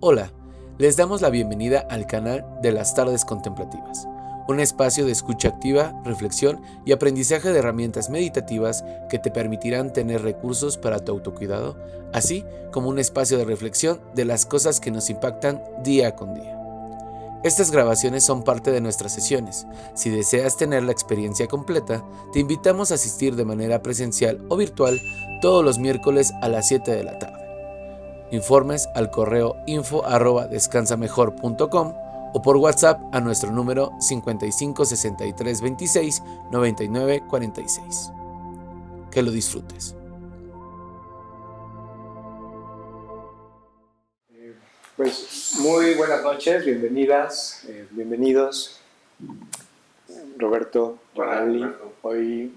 Hola, les damos la bienvenida al canal de las Tardes Contemplativas, un espacio de escucha activa, reflexión y aprendizaje de herramientas meditativas que te permitirán tener recursos para tu autocuidado, así como un espacio de reflexión de las cosas que nos impactan día con día. Estas grabaciones son parte de nuestras sesiones. Si deseas tener la experiencia completa, te invitamos a asistir de manera presencial o virtual todos los miércoles a las 7 de la tarde. Informes al correo info@descansamejor.com o por WhatsApp a nuestro número 55 63 26 99 46. Que lo disfrutes. Pues muy buenas noches, bienvenidas, bienvenidos. Roberto, Joali. Hoy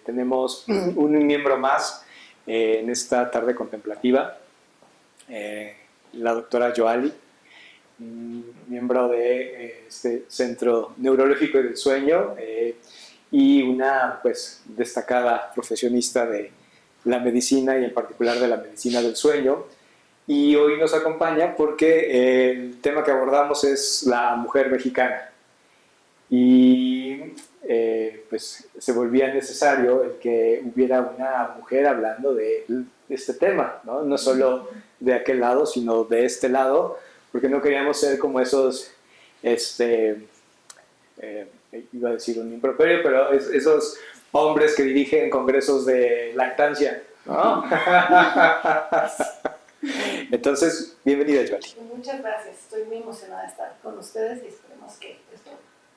tenemos un miembro más en esta tarde contemplativa, la doctora Joali, miembro de este Centro Neurológico y del Sueño y una pues destacada profesionista de la medicina y en particular de la medicina del sueño. Y hoy nos acompaña porque el tema que abordamos es la mujer mexicana. Y pues se volvía necesario el que hubiera una mujer hablando de este tema, ¿no? No solo de aquel lado, sino de este lado, porque no queríamos ser como esos, iba a decir un improperio, pero esos hombres que dirigen congresos de lactancia, ¿no? Entonces, bienvenida, Joali. Muchas gracias, estoy muy emocionada de estar con ustedes y esperemos que esto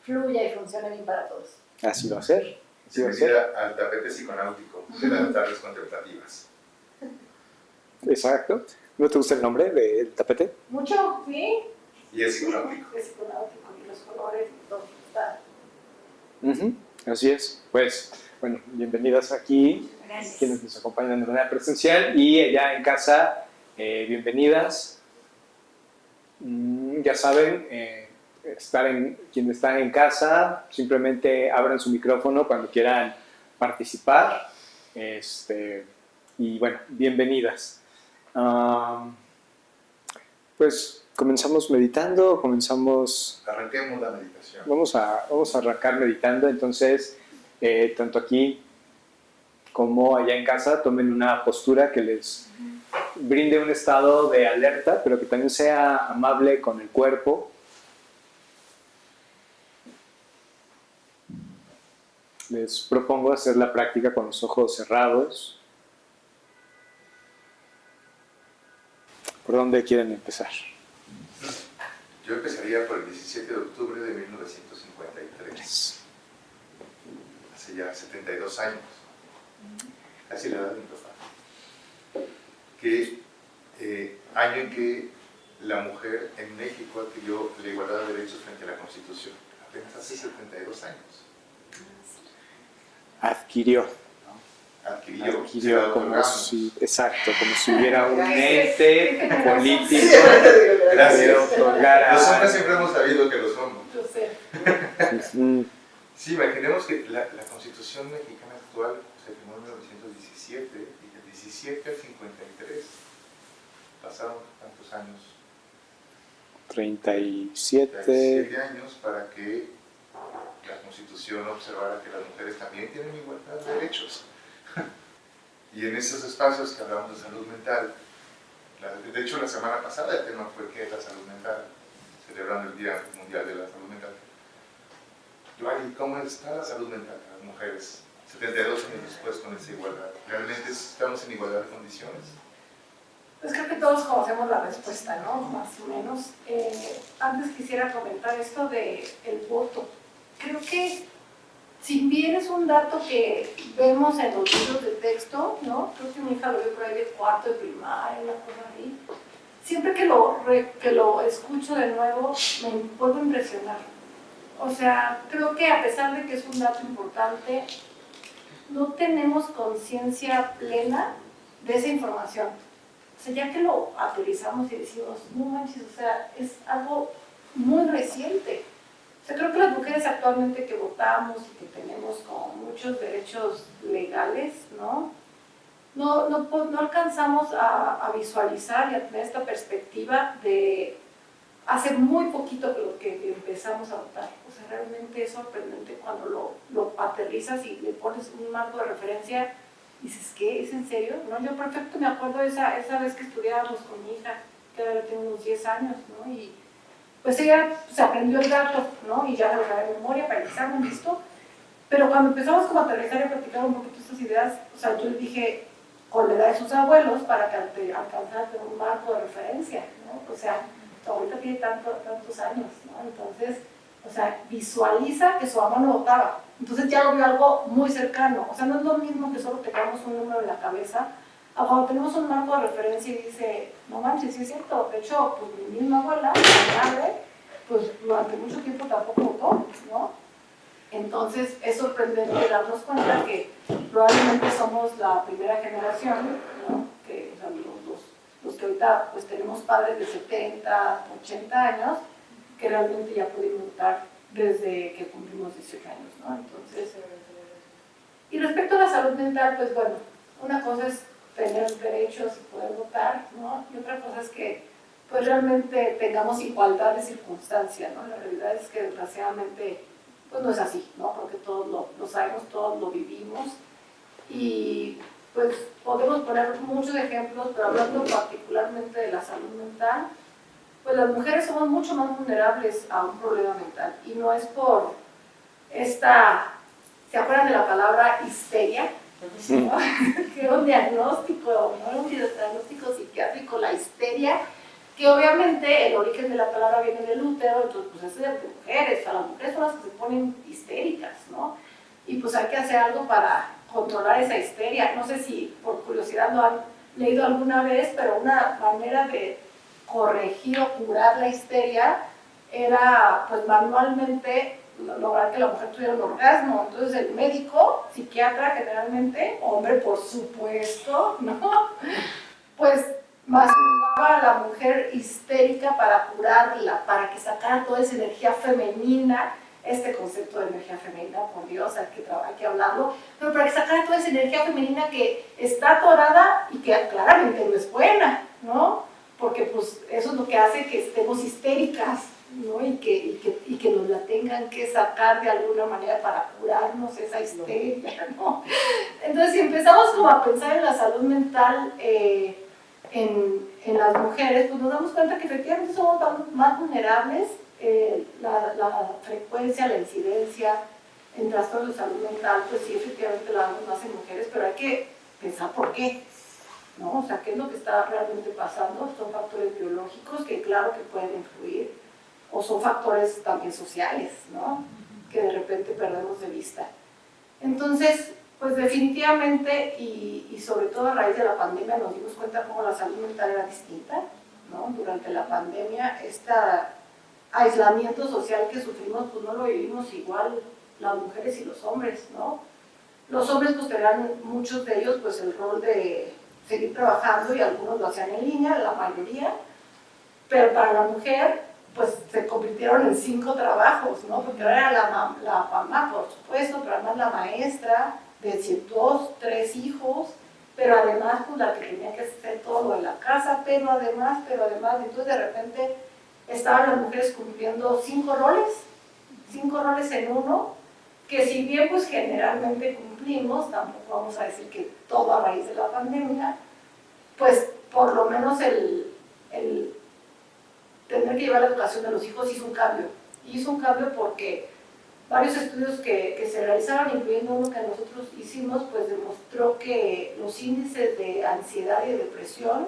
fluya y funcione bien para todos. Así va a ser. Bienvenida al tapete psiconáutico de las tardes contemplativas. Exacto. ¿No te gusta el nombre del tapete? Mucho, sí. Y es psiconáutico. Es psiconáutico y los colores y todo está. Así es. Pues, bueno, bienvenidas aquí. Gracias. Quienes nos acompañan de manera presencial y allá en casa, bienvenidas. Ya saben, quienes están en casa, simplemente abran su micrófono cuando quieran participar. Y bueno, bienvenidas. Pues comenzamos meditando, Arranquemos la meditación. Vamos a arrancar meditando. Entonces, tanto aquí como allá en casa, tomen una postura que les brinde un estado de alerta, pero que también sea amable con el cuerpo. Les propongo hacer la práctica con los ojos cerrados. ¿Por dónde quieren empezar? Yo empezaría por el 17 de octubre de 1953. Hace ya 72 años. Casi la edad de mi papá. Año en que la mujer en México adquirió la igualdad de derechos frente a la Constitución. Apenas hace 72 años. Adquirió como si hubiera un ente político que otorgara. Los hombres siempre hemos sabido que lo somos. Yo sé. Sí, imaginemos que la Constitución mexicana actual se firmó en 1917 y del 17 al 53 pasaron ¿cuántos años? 37 años para que la Constitución observara que las mujeres también tienen igualdad de derechos. Y en esos espacios que hablamos de salud mental, de hecho la semana pasada el tema fue ¿qué es la salud mental? Celebrando el Día Mundial de la Salud Mental. Joali, ¿cómo está la salud mental de las mujeres 72 años después con esa igualdad? ¿Realmente estamos en igualdad de condiciones? Pues creo que todos conocemos la respuesta, ¿no? Más o menos. Antes quisiera comentar esto del voto. Creo que si bien es un dato que vemos en los libros de texto, ¿no? Creo que mi hija lo vio por ahí de cuarto de primaria, una cosa así. Siempre que lo escucho de nuevo, me vuelvo a impresionar. O sea, creo que a pesar de que es un dato importante, no tenemos conciencia plena de esa información. O sea, ya que lo actualizamos y decimos, no manches, o sea, es algo muy reciente. O sea, creo que las mujeres actualmente que votamos y que tenemos como muchos derechos legales, ¿no? no alcanzamos a visualizar y a tener esta perspectiva de hace muy poquito que empezamos a notar. O sea, realmente es sorprendente cuando lo aterrizas y le pones un marco de referencia. Dices, ¿qué? ¿Es en serio? ¿No? Yo perfecto me acuerdo esa vez que estudiábamos con mi hija, que ahora tiene unos 10 años, ¿no? Y pues ella se aprendió el dato, ¿no? Y ya lo sabe de memoria para el examen, listo. Pero cuando empezamos como a aterrizar y a practicar un poquito estas ideas, o sea, yo le dije, con la edad de sus abuelos, para que alcanzara a tener un marco de referencia, ¿no? O sea, ahorita tiene tantos años, ¿no? Entonces, o sea, visualiza que su mamá no votaba. Entonces ya lo vio algo muy cercano. O sea, no es lo mismo que solo tengamos un número en la cabeza, a cuando tenemos un marco de referencia y dice, no manches, sí es cierto. De hecho, pues mi misma abuela, mi madre, pues durante mucho tiempo tampoco votó, ¿no? Entonces es sorprendente darnos cuenta que probablemente somos la primera generación, ¿no? Que, o sea, los que ahorita pues tenemos padres de 70, 80 años, que realmente ya pudimos votar desde que cumplimos 18 años, ¿no? Entonces, y respecto a la salud mental, pues bueno, una cosa es tener derechos y poder votar, ¿no? Y otra cosa es que pues realmente tengamos igualdad de circunstancia, ¿no? La realidad es que desgraciadamente pues no es así, ¿no? Porque todos lo sabemos, todos lo vivimos y pues podemos poner muchos ejemplos, pero hablando particularmente de la salud mental, pues las mujeres somos mucho más vulnerables a un problema mental y no es por esta, ¿se acuerdan de la palabra histeria? ¿No? Que era un diagnóstico, ¿no? Era un diagnóstico psiquiátrico, la histeria, que obviamente el origen de la palabra viene del útero, entonces pues es de mujeres, o sea, las mujeres son las que se ponen histéricas, ¿no? Y pues hay que hacer algo para controlar esa histeria. No sé si por curiosidad lo han leído alguna vez, pero una manera de corregir o curar la histeria era pues manualmente lograr que la mujer tuviera un orgasmo. Entonces el médico, psiquiatra generalmente, hombre por supuesto, ¿no? Pues masturbaba a la mujer histérica para curarla, para que sacara toda esa energía femenina, este concepto de energía femenina, por Dios, hay que hablarlo, pero para que sacara toda esa energía femenina que está atorada y que claramente no es buena, ¿no? Porque pues eso es lo que hace que estemos histéricas, ¿no? Y que nos la tengan que sacar de alguna manera para curarnos esa histeria, ¿no? Entonces, si empezamos como a pensar en la salud mental en las mujeres, pues nos damos cuenta que efectivamente somos más vulnerables, la frecuencia, la incidencia en trastornos de salud mental, pues sí, efectivamente la damos más en mujeres, pero hay que pensar por qué, ¿no? O sea, ¿qué es lo que está realmente pasando? Son factores biológicos que claro que pueden influir, o son factores también sociales, ¿no? Que de repente perdemos de vista. Entonces, pues definitivamente, y sobre todo a raíz de la pandemia nos dimos cuenta cómo la salud mental era distinta, ¿no? Durante la pandemia, este aislamiento social que sufrimos, pues no lo vivimos igual las mujeres y los hombres, ¿no? Los hombres pues tenían, muchos de ellos, pues el rol de seguir trabajando y algunos lo hacían en línea, la mayoría, pero para la mujer pues se convirtieron en 5 trabajos, ¿no? Porque era la mamá, por supuesto, pero además la maestra, de decir 2, 3 hijos, pero además pues la que tenía que hacer todo lo de la casa, pero además, entonces de repente estaban las mujeres cumpliendo 5 roles en uno, que si bien pues generalmente cumplimos, tampoco vamos a decir que todo a raíz de la pandemia, pues por lo menos el tener que llevar la educación de los hijos hizo un cambio. Y hizo un cambio porque varios estudios que se realizaron, incluyendo uno que nosotros hicimos, pues demostró que los índices de ansiedad y de depresión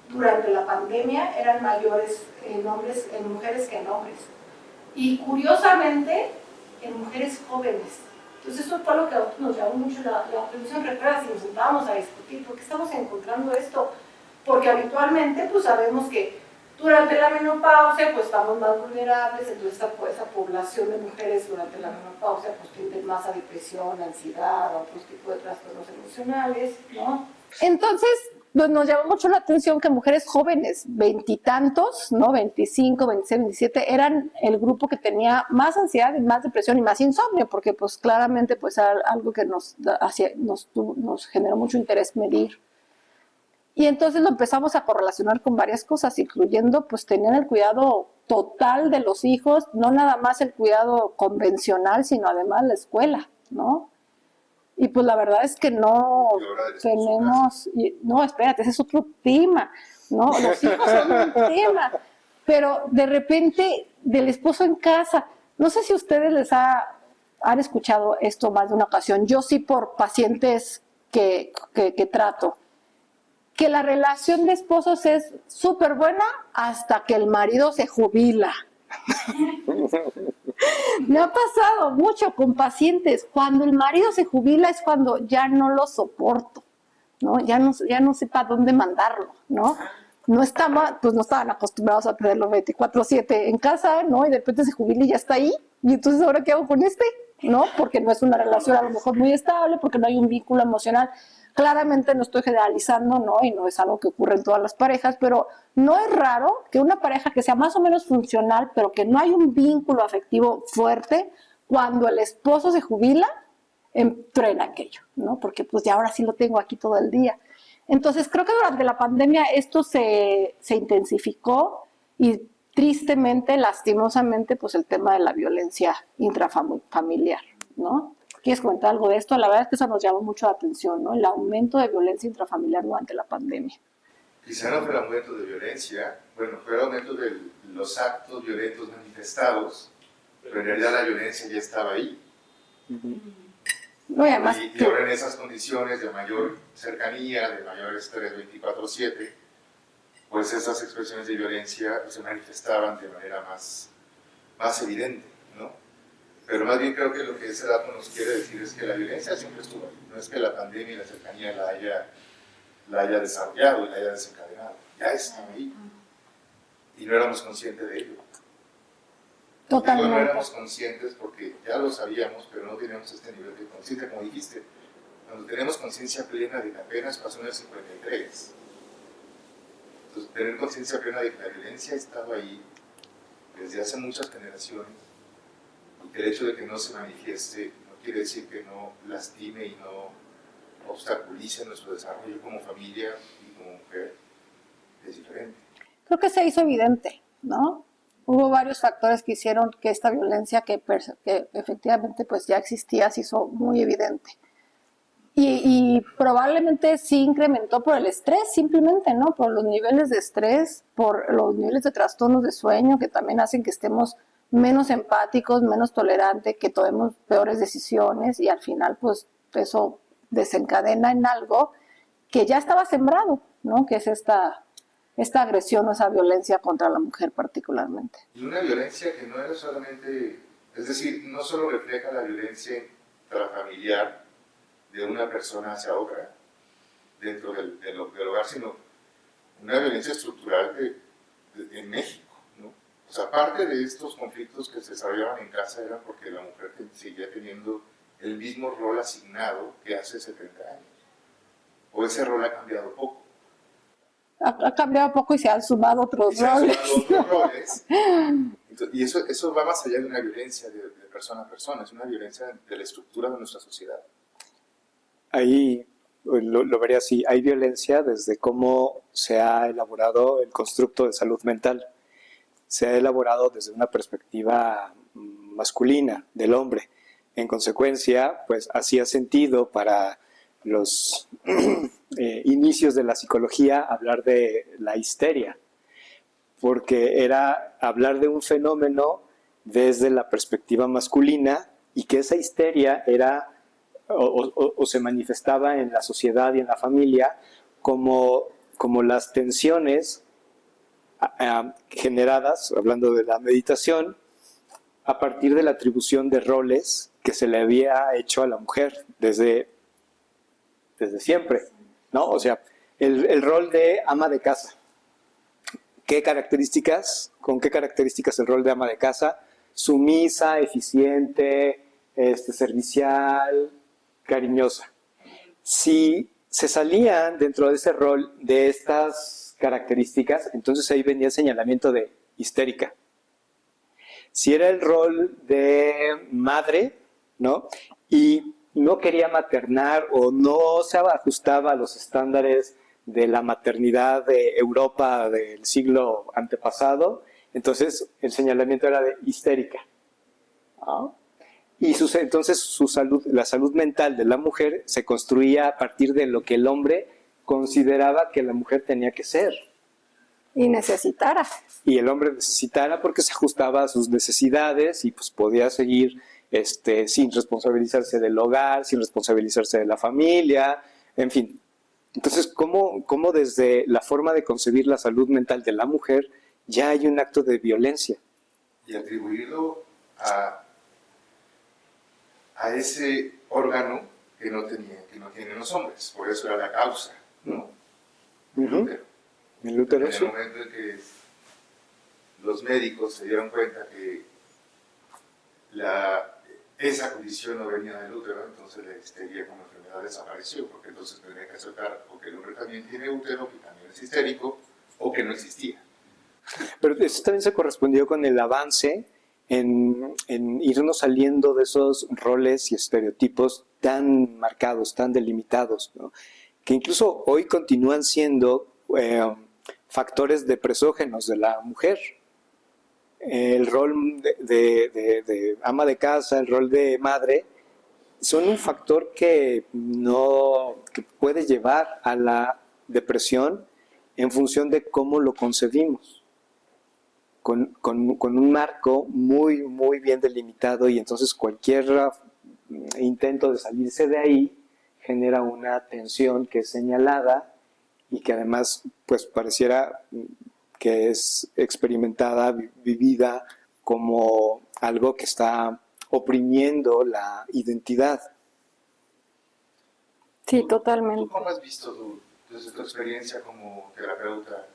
durante la pandemia eran mayores en mujeres que en hombres. Y curiosamente, en mujeres jóvenes. Entonces eso fue lo que a nosotros nos llamó mucho la atención. Recuerda, si nos sentábamos a discutir, ¿por qué estamos encontrando esto? Porque habitualmente pues sabemos que durante la menopausia pues estamos más vulnerables, entonces esa población de mujeres durante la menopausia pues tienden más a depresión, ansiedad, a otros tipos de trastornos emocionales, ¿no? Entonces, pues nos llamó mucho la atención que mujeres jóvenes, veintitantos, ¿no? 25, 26, 27, eran el grupo que tenía más ansiedad, más depresión y más insomnio, porque pues claramente pues era algo que nos generó mucho interés medir. Y entonces lo empezamos a correlacionar con varias cosas, incluyendo pues tenían el cuidado total de los hijos, no nada más el cuidado convencional, sino además la escuela, ¿no? Y pues la verdad es que no tenemos, no, espérate, ese es otro tema, ¿no? Los hijos son un tema, pero de repente del esposo en casa, no sé si ustedes han escuchado esto más de una ocasión, yo sí por pacientes que trato, que la relación de esposos es súper buena hasta que el marido se jubila. Me ha pasado mucho con pacientes. Cuando el marido se jubila es cuando ya no lo soporto, ¿no? Ya no sé para dónde mandarlo, ¿no? No estaban acostumbrados a tenerlo 24/7 en casa, ¿no? Y de repente se jubila y ya está ahí. Y entonces, ¿ahora qué hago con este? ¿No? Porque no es una relación a lo mejor muy estable, porque no hay un vínculo emocional. Claramente no estoy generalizando, ¿no? Y no es algo que ocurre en todas las parejas, pero no es raro que una pareja que sea más o menos funcional, pero que no hay un vínculo afectivo fuerte, cuando el esposo se jubila, truena aquello, ¿no? Porque pues ya ahora sí lo tengo aquí todo el día. Entonces creo que durante la pandemia esto se intensificó y tristemente, lastimosamente, pues el tema de la violencia intrafamiliar, ¿no? ¿Quieres comentar algo de esto? La verdad es que eso nos llamó mucho la atención, ¿no? El aumento de violencia intrafamiliar durante la pandemia. Quizá no fue el aumento de violencia, bueno, fue el aumento de los actos violentos manifestados, pero en realidad la violencia ya estaba ahí. No, y además, y ahora en esas condiciones de mayor cercanía, de mayor estrés 24/7, pues esas expresiones de violencia se manifestaban de manera más evidente, ¿no? Pero más bien creo que lo que ese dato nos quiere decir es que la violencia siempre estuvo ahí. No es que la pandemia y la cercanía la haya desarrollado y la haya desencadenado. Ya estaba ahí. Y no éramos conscientes de ello. totalmente. No éramos conscientes porque ya lo sabíamos, pero no teníamos este nivel de conciencia, como dijiste. Cuando tenemos conciencia plena de que apenas pasó en el 53. Entonces, tener conciencia plena de que la violencia ha estado ahí desde hace muchas generaciones. El hecho de que no se manifieste no quiere decir que no lastime y no obstaculice nuestro desarrollo como familia y como mujer. Es diferente. Creo que se hizo evidente, ¿no? Hubo varios factores que hicieron que esta violencia que efectivamente pues ya existía se hizo muy evidente. Y probablemente sí incrementó por el estrés, simplemente, ¿no? Por los niveles de estrés, por los niveles de trastornos de sueño que también hacen que estemos menos empáticos, menos tolerantes, que tomemos peores decisiones y al final pues eso desencadena en algo que ya estaba sembrado, ¿no? Que es esta agresión o esa violencia contra la mujer particularmente. Y una violencia que no era solamente, es decir, no solo refleja la violencia intrafamiliar de una persona hacia otra dentro del hogar, sino una violencia estructural en México. O sea, parte de estos conflictos que se desarrollaban en casa eran porque la mujer seguía teniendo el mismo rol asignado que hace 70 años. O ese rol ha cambiado poco. Ha cambiado poco y se han sumado otros roles. Y eso va más allá de una violencia de persona a persona, es una violencia de la estructura de nuestra sociedad. Ahí lo vería así, hay violencia desde cómo se ha elaborado el constructo de salud mental. Se ha elaborado desde una perspectiva masculina del hombre. En consecuencia, pues hacía sentido para los inicios de la psicología hablar de la histeria, porque era hablar de un fenómeno desde la perspectiva masculina y que esa histeria era o se manifestaba en la sociedad y en la familia como las tensiones generadas, hablando de la meditación, a partir de la atribución de roles que se le había hecho a la mujer desde siempre, ¿no? O sea, el rol de ama de casa. ¿Con qué características el rol de ama de casa? Sumisa, eficiente, servicial, cariñosa. Si se salían dentro de ese rol de estas características, entonces ahí venía el señalamiento de histérica. Si era el rol de madre, ¿no? Y no quería maternar o no se ajustaba a los estándares de la maternidad de Europa del siglo antepasado, entonces el señalamiento era de histérica, ¿no? Y entonces la salud mental de la mujer se construía a partir de lo que el hombre consideraba que la mujer tenía que ser. Y necesitara. Y el hombre necesitara porque se ajustaba a sus necesidades y pues podía seguir sin responsabilizarse del hogar, sin responsabilizarse de la familia, en fin. Entonces, ¿cómo desde la forma de concebir la salud mental de la mujer ya hay un acto de violencia? Y atribuirlo a ese órgano que no tienen los hombres. Por eso era la causa, ¿no? El útero. El útero, en el momento en que los médicos se dieron cuenta que esa condición no venía del útero, entonces la histeria como enfermedad desapareció, porque entonces tendría que aceptar o que el hombre también tiene útero, que también es histérico, o que no existía. Pero eso también se correspondió con el avance en irnos saliendo de esos roles y estereotipos tan marcados, tan delimitados, ¿no? Que incluso hoy continúan siendo factores depresógenos de la mujer. El rol de ama de casa, el rol de madre, son un factor que puede llevar a la depresión en función de cómo lo concebimos. Con un marco muy, muy bien delimitado, y entonces cualquier intento de salirse de ahí genera una tensión que es señalada y que además pues pareciera que es experimentada, vivida como algo que está oprimiendo la identidad. Sí, totalmente. ¿Tú cómo has visto desde tu experiencia como terapeuta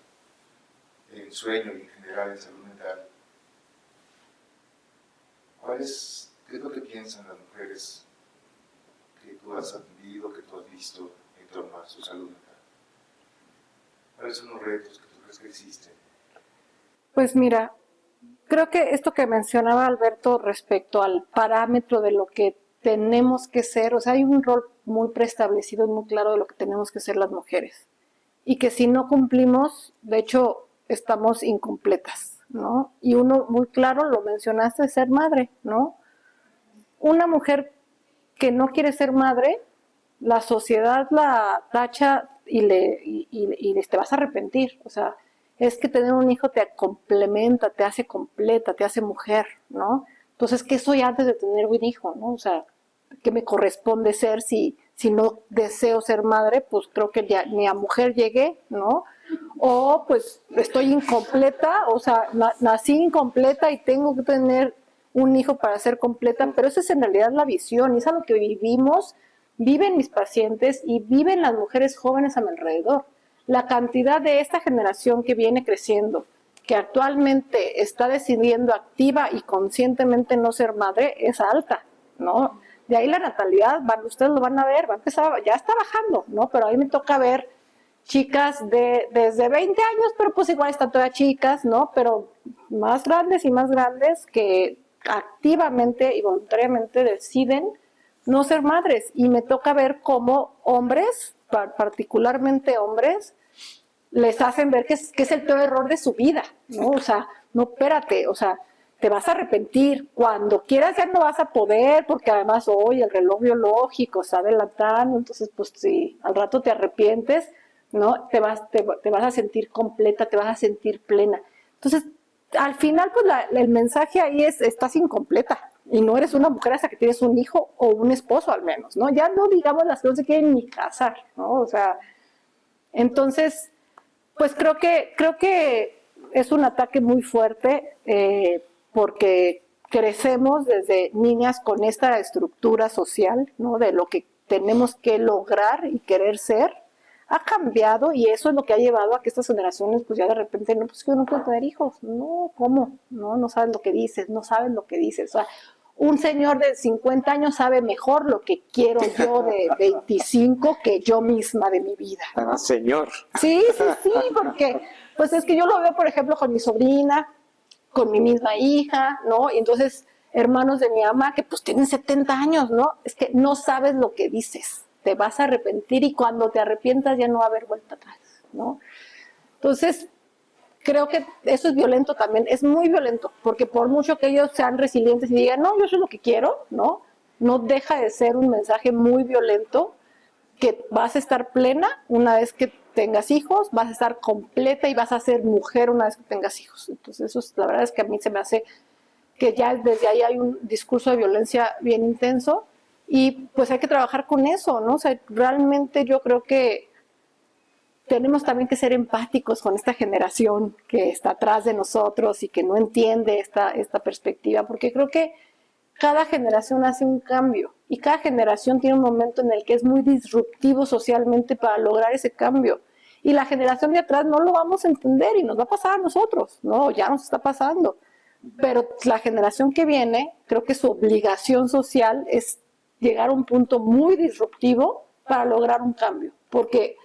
en sueño y en general en salud mental? ¿Qué es lo que piensan las mujeres que tú has atendido, que tú has visto en torno a su salud mental? ¿Cuáles son los retos que tú crees que existen? Pues mira, creo que esto que mencionaba Alberto respecto al parámetro de lo que tenemos que ser, o sea, hay un rol muy preestablecido y muy claro de lo que tenemos que ser las mujeres. Y que si no cumplimos, de hecho, estamos incompletas, ¿no? Y uno muy claro, lo mencionaste, es ser madre, ¿no? Una mujer que no quiere ser madre, la sociedad la tacha y te vas a arrepentir. O sea, es que tener un hijo te complementa, te hace completa, te hace mujer, ¿no? Entonces, ¿qué soy antes de tener un hijo, no? O sea, ¿qué me corresponde ser si no deseo ser madre? Pues creo que ya ni a mujer llegué, ¿no? O pues estoy incompleta, o sea, nací incompleta y tengo que tener un hijo para ser completa, pero esa es en realidad la visión, y es algo que viven mis pacientes y viven las mujeres jóvenes a mi alrededor. La cantidad de esta generación que viene creciendo, que actualmente está decidiendo activa y conscientemente no ser madre, es alta, ¿no? De ahí la natalidad, ustedes lo van a ver, va a empezar, ya está bajando, ¿no? Pero a mí me toca ver chicas desde 20 años, pero pues igual están todavía chicas, ¿no? Pero más grandes y más grandes que activamente y voluntariamente deciden no ser madres. Y me toca ver cómo hombres, particularmente hombres, les hacen ver que es el peor error de su vida, ¿no? O sea, no, espérate, o sea, te vas a arrepentir, cuando quieras ya no vas a poder, porque además hoy el reloj biológico está adelantando, entonces pues si al rato te arrepientes, ¿no? Te vas a sentir completa, te vas a sentir plena. Entonces, al final, pues el mensaje ahí es, estás incompleta, y no eres una mujer hasta que tienes un hijo o un esposo al menos, ¿no? Ya no digamos las que no se quieren ni casar, ¿no? O sea, entonces, pues creo que es un ataque muy fuerte, porque crecemos desde niñas con esta estructura social, ¿no? De lo que tenemos que lograr y querer ser. Ha cambiado, y eso es lo que ha llevado a que estas generaciones pues ya de repente, no, pues que yo no quiero tener hijos, no, ¿cómo? No sabes lo que dices, no sabes lo que dices, o sea, un señor de 50 años sabe mejor lo que quiero yo de 25 que yo misma de mi vida. Ah, señor. Sí, porque pues es que yo lo veo, por ejemplo, con mi sobrina, con mi misma hija, ¿no? Y entonces, hermanos de mi mamá que pues tienen 70 años, ¿no? Es que no sabes lo que dices, te vas a arrepentir y cuando te arrepientas ya no va a haber vuelta atrás, ¿no? Entonces, creo que eso es violento también, es muy violento, porque por mucho que ellos sean resilientes y digan, no, yo soy lo que quiero, ¿no? No deja de ser un mensaje muy violento, que vas a estar plena una vez que tengas hijos, vas a estar completa y vas a ser mujer una vez que tengas hijos. Entonces, eso es, la verdad es que a mí se me hace que ya desde ahí hay un discurso de violencia bien intenso y pues hay que trabajar con eso, ¿no? O sea, realmente yo creo que tenemos también que ser empáticos con esta generación que está atrás de nosotros y que no entiende esta perspectiva, porque creo que cada generación hace un cambio y cada generación tiene un momento en el que es muy disruptivo socialmente para lograr ese cambio. Y la generación de atrás no lo vamos a entender y nos va a pasar a nosotros, ¿no? Ya nos está pasando. Pero la generación que viene, creo que su obligación social es llegar a un punto muy disruptivo para lograr un cambio. Porque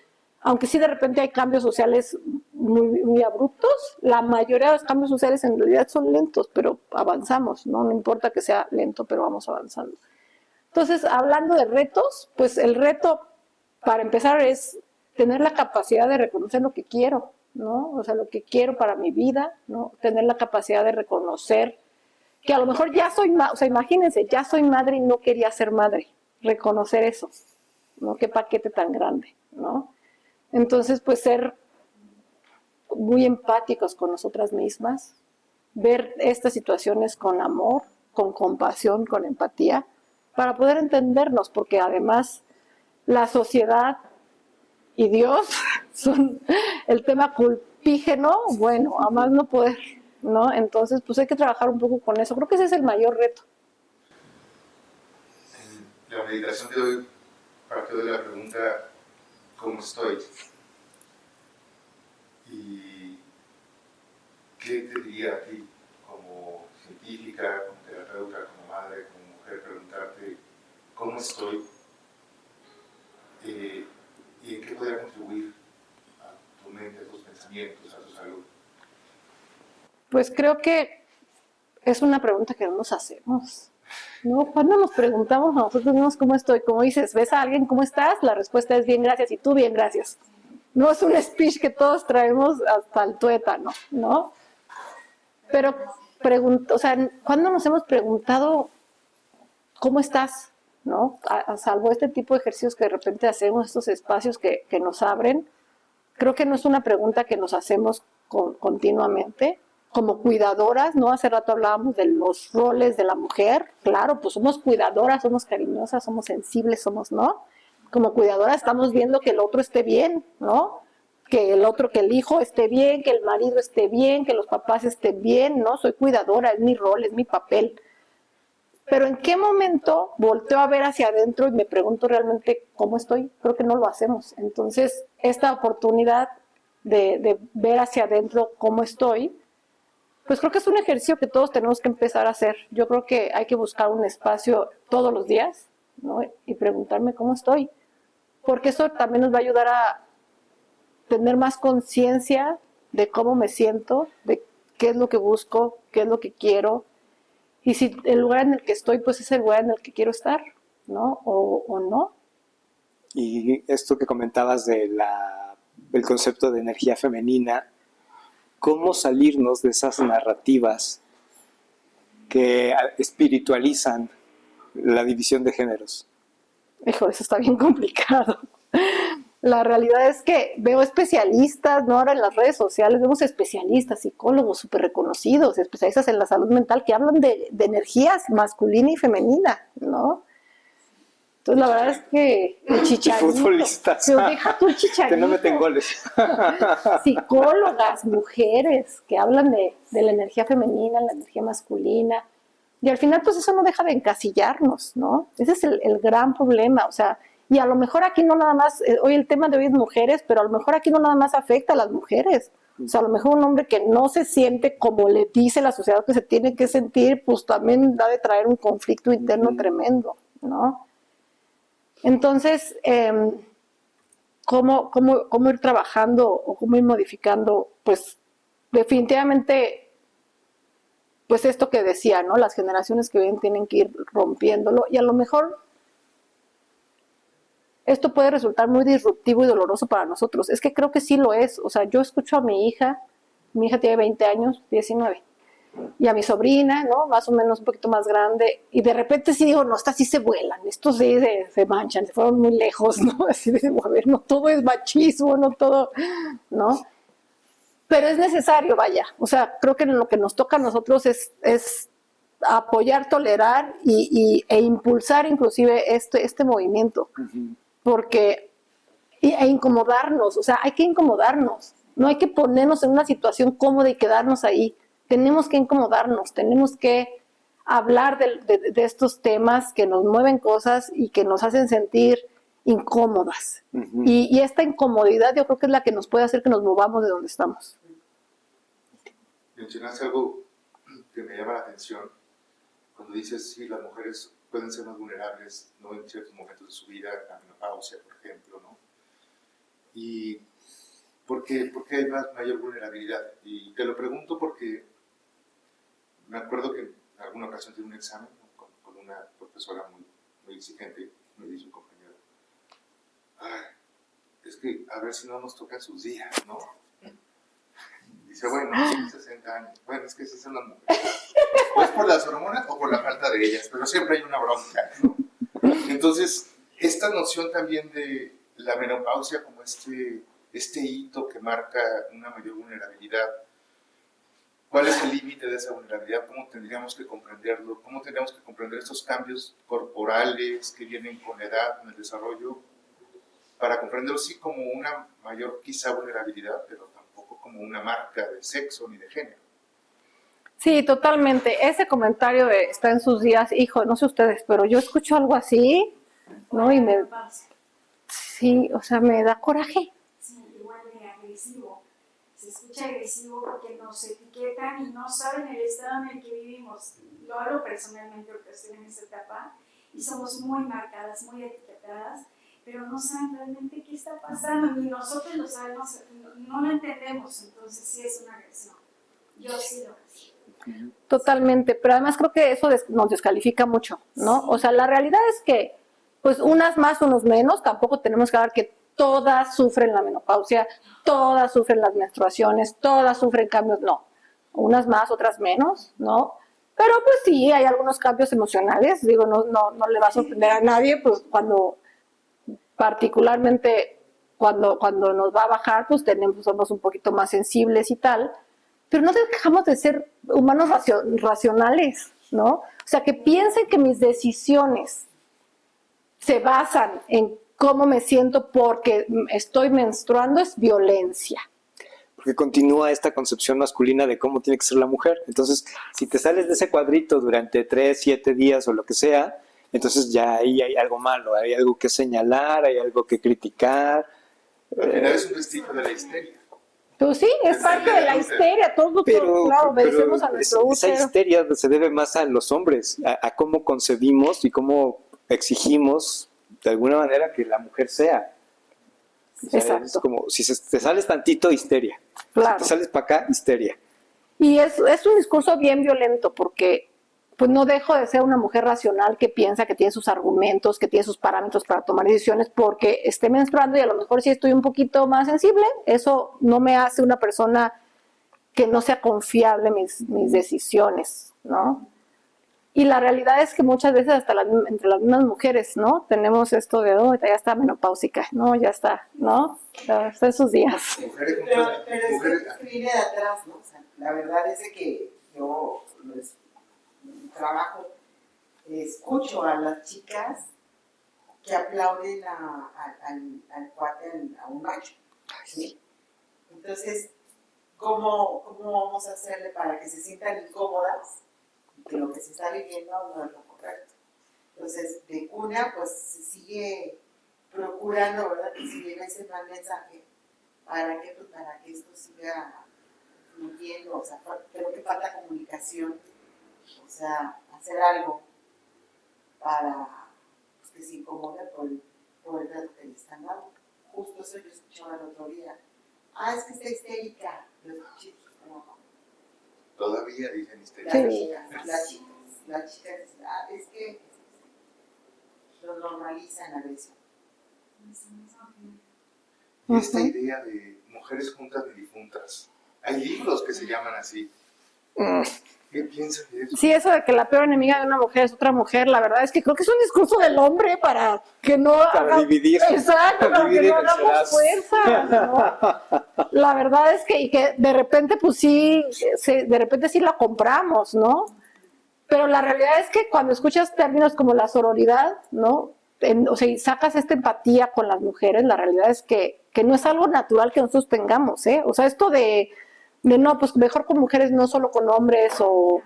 aunque sí de repente hay cambios sociales muy abruptos, la mayoría de los cambios sociales en realidad son lentos, pero avanzamos, ¿no? No importa que sea lento, pero vamos avanzando. Entonces, hablando de retos, pues el reto, para empezar, es tener la capacidad de reconocer lo que quiero, ¿no? O sea, lo que quiero para mi vida, ¿no? Tener la capacidad de reconocer que a lo mejor ya soy madre, o sea, imagínense, ya soy madre y no quería ser madre. Reconocer eso, ¿no? Qué paquete tan grande, ¿no? Entonces, pues ser muy empáticos con nosotras mismas, ver estas situaciones con amor, con compasión, con empatía, para poder entendernos, porque además la sociedad y Dios son el tema culpígeno, bueno, a más no poder, ¿no? Entonces, pues hay que trabajar un poco con eso. Creo que ese es el mayor reto. En la meditación de hoy partió de la pregunta ¿cómo estoy? ¿Y qué te diría a ti como científica, como terapeuta, como madre, como mujer, preguntarte cómo estoy y en qué podría contribuir a tu mente, a tus pensamientos, a tu salud? Pues creo que es una pregunta que no nos hacemos, ¿no? Cuando nos preguntamos a nosotros mismos cómo estoy, como dices, ¿ves a alguien cómo estás? La respuesta es bien, gracias, y tú bien, gracias. No es un speech que todos traemos hasta el tuétano, ¿no? Pero, o sea, ¿cuándo nos hemos preguntado cómo estás? ¿No? A salvo este tipo de ejercicios que de repente hacemos, estos espacios que nos abren, creo que no es una pregunta que nos hacemos continuamente. Como cuidadoras, ¿no? Hace rato hablábamos de los roles de la mujer, claro, pues somos cuidadoras, somos cariñosas, somos sensibles, somos, ¿no? Como cuidadoras estamos viendo que el otro esté bien, ¿no? Que el hijo esté bien, que el marido esté bien, que los papás estén bien, ¿no? Soy cuidadora, es mi rol, es mi papel. Pero ¿en qué momento volteo a ver hacia adentro y me pregunto realmente cómo estoy? Creo que no lo hacemos. Entonces, esta oportunidad de ver hacia adentro cómo estoy, pues creo que es un ejercicio que todos tenemos que empezar a hacer. Yo creo que hay que buscar un espacio todos los días, ¿no? Y preguntarme cómo estoy. Porque eso también nos va a ayudar a tener más conciencia de cómo me siento, de qué es lo que busco, qué es lo que quiero. Y si el lugar en el que estoy, pues es el lugar en el que quiero estar, ¿no? O no. Y esto que comentabas del concepto de energía femenina, ¿cómo salirnos de esas narrativas que espiritualizan la división de géneros? Hijo, eso está bien complicado. La realidad es que veo especialistas, ¿no? Ahora en las redes sociales vemos especialistas, psicólogos súper reconocidos, especialistas en la salud mental que hablan de energías masculina y femenina, ¿no? Entonces la verdad es que el Chicharito, futbolistas, pero deja tú el Chicharito, que no meten goles. Psicólogas, mujeres que hablan de la energía femenina, la energía masculina, y al final pues eso no deja de encasillarnos, ¿no? Ese es el gran problema, o sea, y a lo mejor aquí no nada más, hoy el tema de hoy es mujeres, pero a lo mejor aquí no nada más afecta a las mujeres, O sea, a lo mejor un hombre que no se siente como le dice la sociedad que se tiene que sentir, pues también da de traer un conflicto interno tremendo, ¿no? Entonces, ¿cómo ir trabajando o cómo ir modificando? Pues definitivamente, pues esto que decía, ¿no? Las generaciones que vienen tienen que ir rompiéndolo y a lo mejor esto puede resultar muy disruptivo y doloroso para nosotros. Es que creo que sí lo es. O sea, yo escucho a mi hija tiene 20 años, 19, y a mi sobrina, ¿no? Más o menos un poquito más grande, y de repente sí digo, no, estas sí se vuelan, estos sí se manchan, se fueron muy lejos, ¿no? Así de, a ver, no todo es machismo, no todo, ¿no? Pero es necesario, vaya. O sea, creo que lo que nos toca a nosotros es apoyar, tolerar e impulsar inclusive este movimiento. Porque, e incomodarnos, o sea, hay que incomodarnos. No hay que ponernos en una situación cómoda y quedarnos ahí. Tenemos que incomodarnos, tenemos que hablar de estos temas que nos mueven cosas y que nos hacen sentir incómodas. Y esta incomodidad yo creo que es la que nos puede hacer que nos movamos de donde estamos. Mencionaste algo que me llama la atención cuando dices, sí, las mujeres pueden ser más vulnerables, ¿no? En ciertos momentos de su vida, la menopausia, por ejemplo, ¿no? Y ¿por qué hay mayor vulnerabilidad? Y te lo pregunto porque me acuerdo que en alguna ocasión tuve un examen, ¿no? con una profesora muy exigente, me dice un compañero, ay, es que a ver si no nos tocan sus días, ¿no? Dice, bueno, tiene 60 años. Bueno, es que esas son las mujeres. O es por las hormonas o por la falta de ellas, pero siempre hay una bronca, ¿no? Entonces, esta noción también de la menopausia como este hito que marca una mayor vulnerabilidad, ¿cuál es el límite de esa vulnerabilidad? ¿Cómo tendríamos que comprenderlo? ¿Cómo tendríamos que comprender estos cambios corporales que vienen con la edad, con el desarrollo, para comprenderlo sí como una mayor quizá vulnerabilidad, pero tampoco como una marca de sexo ni de género? Sí, totalmente. Ese comentario de está en sus días, hijo, no sé ustedes, pero yo escucho algo así, ¿no? Y sí, o sea, me da coraje. Sí, igual de agresivo. Se escucha agresivo porque nos etiquetan y no saben el estado en el que vivimos. Lo hablo personalmente porque estoy en esta etapa y somos muy marcadas, muy etiquetadas, pero no saben realmente qué está pasando, ni nosotros lo sabemos, no lo entendemos, entonces sí es una agresión. Yo sí lo recibo. Totalmente, pero además creo que eso nos descalifica mucho, ¿no? O sea, la realidad es que, pues unas más, unos menos, tampoco tenemos que hablar que todas sufren la menopausia, todas sufren las menstruaciones, todas sufren cambios, no. Unas más, otras menos, ¿no? Pero pues sí, hay algunos cambios emocionales, digo, no le va a sorprender a nadie, pues particularmente cuando nos va a bajar, pues somos un poquito más sensibles y tal, pero no dejamos de ser humanos racionales, ¿no? O sea, que piensen que mis decisiones se basan en cómo me siento porque estoy menstruando es violencia. Porque continúa esta concepción masculina de cómo tiene que ser la mujer. Entonces, si te sales de ese cuadrito durante 3, 7 días o lo que sea, entonces ya ahí hay algo malo, hay algo que señalar, hay algo que criticar. Al final es un vestigio de la histeria. Pues sí, es parte de la histeria, todo, claro, obedecemos a nuestro útero. Esa histeria se debe más a los hombres, a cómo concebimos y cómo exigimos de alguna manera que la mujer sea. O sea, exacto. Es como, si te sales tantito, histeria. Claro. Si te sales para acá, histeria. Y es un discurso bien violento porque pues no dejo de ser una mujer racional que piensa, que tiene sus argumentos, que tiene sus parámetros para tomar decisiones porque esté menstruando y a lo mejor sí estoy un poquito más sensible. Eso no me hace una persona que no sea confiable mis decisiones, ¿no? Y la realidad es que muchas veces hasta entre las mismas mujeres, ¿no? Tenemos esto de, oh, ya está menopáusica, no, ya está, ¿no? Ya está en sus días. Pero es que viene de atrás, ¿no? O sea, la verdad es que yo trabajo, escucho a las chicas que aplauden al cuate, a un macho, ¿sí? Entonces, ¿cómo vamos a hacerle para que se sientan incómodas? Que lo que se está viviendo no es lo correcto. Entonces, de cuna, pues se sigue procurando, ¿verdad? Que se lleve ese mal mensaje para que esto siga fluyendo, o sea, creo que falta comunicación, o sea, hacer algo para pues, que se incomoden por el trato que le están dando. Justo eso yo escuchaba el otro día. Ah, es que está histérica. Lo escuché, no. Todavía dicen histérica. Sí. Las chicas dicen, ah, es que lo normalizan a veces. Y esta idea de mujeres juntas ni difuntas. Hay libros que se llaman así. ¿Qué piensan de eso? Sí, eso de que la peor enemiga de una mujer es otra mujer, la verdad es que creo que es un discurso del hombre para que no Para dividir. Exacto, para que Dividir no en hagamos ceras. fuerza, ¿no? La verdad es que, y que de repente, pues sí, de repente sí la compramos, ¿no? Pero la realidad es que cuando escuchas términos como la sororidad, ¿no? O sea, y sacas esta empatía con las mujeres, la realidad es que no es algo natural que nosotros tengamos, ¿eh? O sea, esto de no, pues mejor con mujeres, no solo con hombres, o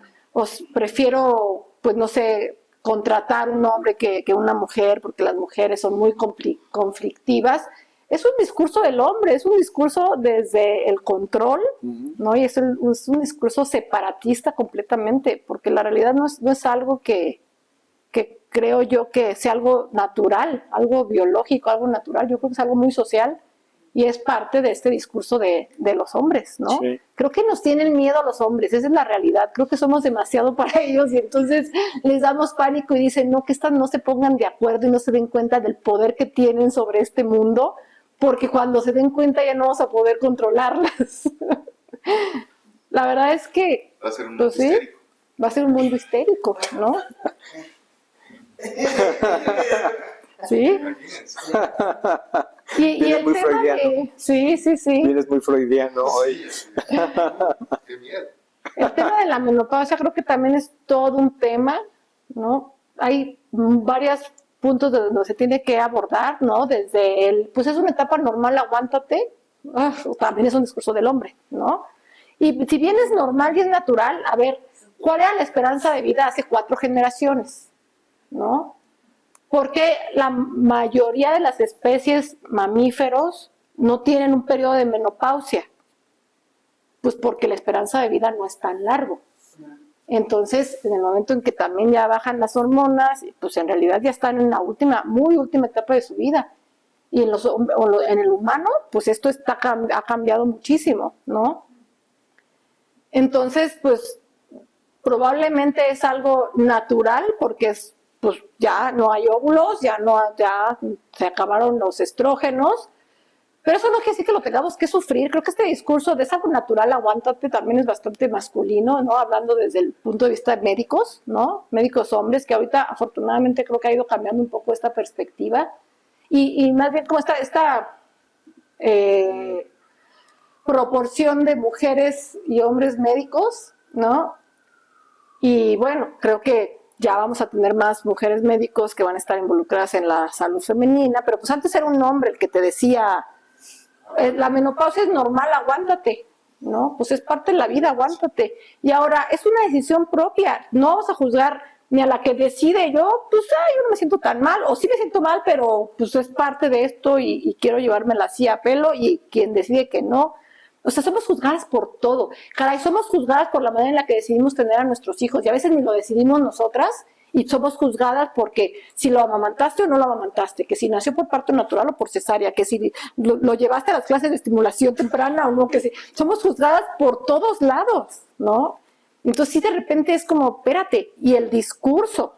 prefiero, pues no sé, contratar un hombre que una mujer, porque las mujeres son muy conflictivas. Es un discurso del hombre, es un discurso desde el control, ¿no? Y es un discurso separatista completamente, porque la realidad no es algo que creo yo que sea algo natural, algo biológico, algo natural. Yo creo que es algo muy social y es parte de este discurso de los hombres, ¿no? Sí. Creo que nos tienen miedo a los hombres, esa es la realidad. Creo que somos demasiado para ellos y entonces les damos pánico y dicen, no, que estas no se pongan de acuerdo y no se den cuenta del poder que tienen sobre este mundo, porque cuando se den cuenta ya no vamos a poder controlarlas. La verdad es que Va a ser un mundo pues, ¿sí? histérico. Va a ser un mundo histérico, ¿no? Sí. Imagínense. Y Viene el muy tema freudiano. de... Sí. Vienes muy freudiano hoy. Qué miedo. El tema de la menopausia creo que también es todo un tema, ¿no? Hay varios puntos de donde se tiene que abordar, ¿no? Desde pues es una etapa normal, aguántate, también es un discurso del hombre, ¿no? Y si bien es normal y es natural, a ver, ¿cuál era la esperanza de vida hace 4 generaciones? ¿No? Porque la mayoría de las especies mamíferos no tienen un periodo de menopausia, pues porque la esperanza de vida no es tan largo. Entonces, en el momento en que también ya bajan las hormonas, pues en realidad ya están en la muy última etapa de su vida. Y en el humano, pues esto ha cambiado muchísimo, ¿no? Entonces, pues probablemente es algo natural porque pues ya no hay óvulos, ya se acabaron los estrógenos, pero eso no quiere decir que lo tengamos que sufrir. Creo que este discurso de es algo natural, aguántate, también es bastante masculino, ¿no? Hablando desde el punto de vista de médicos, ¿no? Médicos hombres, que ahorita afortunadamente creo que ha ido cambiando un poco esta perspectiva, y más bien como esta proporción de mujeres y hombres médicos, ¿no? Y bueno, creo que ya vamos a tener más mujeres médicos que van a estar involucradas en la salud femenina, pero pues antes era un hombre el que te decía, la menopausia es normal, aguántate, ¿no? Pues es parte de la vida, aguántate. Y ahora es una decisión propia, no vamos a juzgar ni a la que decide yo, pues yo no me siento tan mal, o sí me siento mal, pero pues es parte de esto y quiero llevármela así a pelo, y quien decide que no. O sea, somos juzgadas por todo. Caray, somos juzgadas por la manera en la que decidimos tener a nuestros hijos. Y a veces ni lo decidimos nosotras y somos juzgadas porque si lo amamantaste o no lo amamantaste, que si nació por parto natural o por cesárea, que si lo llevaste a las clases de estimulación temprana o no, que si... Somos juzgadas por todos lados, ¿no? Entonces sí, de repente es como, espérate, y el discurso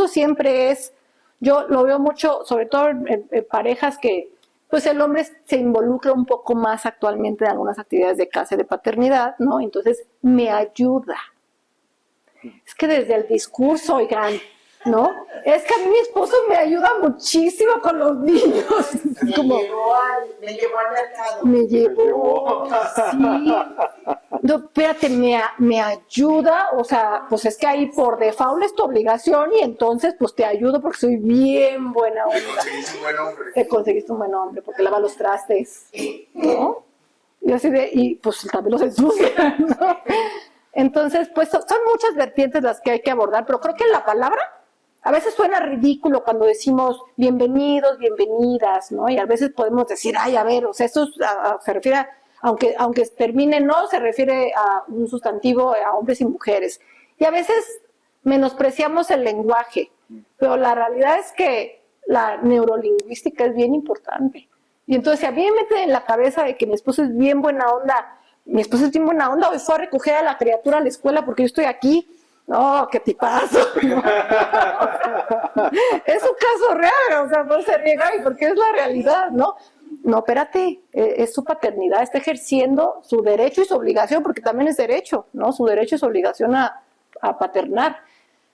siempre es, yo lo veo mucho, sobre todo en parejas que pues el hombre se involucra un poco más actualmente en algunas actividades de casa y de paternidad, ¿no? Entonces, me ayuda. Es que desde el discurso, oigan, ¿no? Es que a mí mi esposo me ayuda muchísimo con los niños. Me llevó al mercado. Me llevó, sí. No, espérate, me ayuda, o sea, pues es que ahí por default es tu obligación y entonces pues te ayudo porque soy bien buena onda. Conseguiste un buen hombre. Te conseguiste un buen hombre porque lava los trastes, ¿no? Y así y pues también los ensucia, ¿no? Entonces, pues son muchas vertientes las que hay que abordar, pero creo que la palabra a veces suena ridículo cuando decimos bienvenidos, bienvenidas, ¿no? Y a veces podemos decir, ay, a ver, o sea, esto se refiere aunque termine no, se refiere a un sustantivo a hombres y mujeres. Y a veces menospreciamos el lenguaje, pero la realidad es que la neurolingüística es bien importante. Y entonces, si a mí me meten en la cabeza de que mi esposo es bien buena onda, hoy fue a recoger a la criatura a la escuela porque yo estoy aquí. No, qué tipazo. ¿No? Es un caso real, o sea, no se riega y porque es la realidad, ¿no? No, espérate, es su paternidad, está ejerciendo su derecho y su obligación, porque también es derecho, ¿no? Su derecho y su obligación a paternar.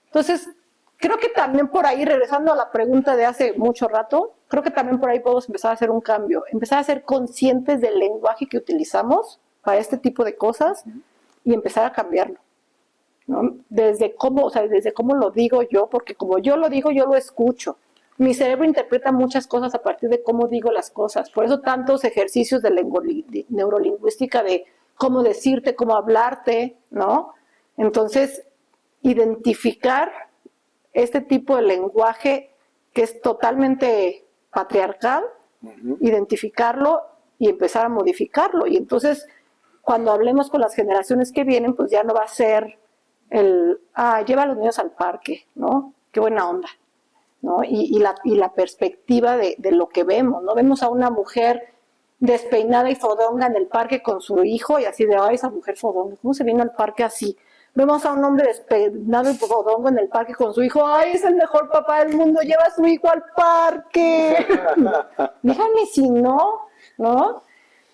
Entonces, creo que también por ahí, regresando a la pregunta de hace mucho rato, creo que también por ahí podemos empezar a hacer un cambio, empezar a ser conscientes del lenguaje que utilizamos para este tipo de cosas y empezar a cambiarlo, ¿no? Desde cómo lo digo yo, porque como yo lo digo, yo lo escucho. Mi cerebro interpreta muchas cosas a partir de cómo digo las cosas. Por eso tantos ejercicios de neurolingüística, de cómo decirte, cómo hablarte, ¿no? Entonces, identificar este tipo de lenguaje que es totalmente patriarcal, identificarlo y empezar a modificarlo. Y entonces, cuando hablemos con las generaciones que vienen, pues ya no va a ser lleva a los niños al parque, ¿no? Qué buena onda, ¿no? Y la perspectiva de lo que vemos, ¿no? Vemos a una mujer despeinada y fodonga en el parque con su hijo y así de, ay, esa mujer fodonga, ¿cómo se vino al parque así? Vemos a un hombre despeinado y fodongo en el parque con su hijo, ay, es el mejor papá del mundo, lleva a su hijo al parque. Díganme si no, ¿no?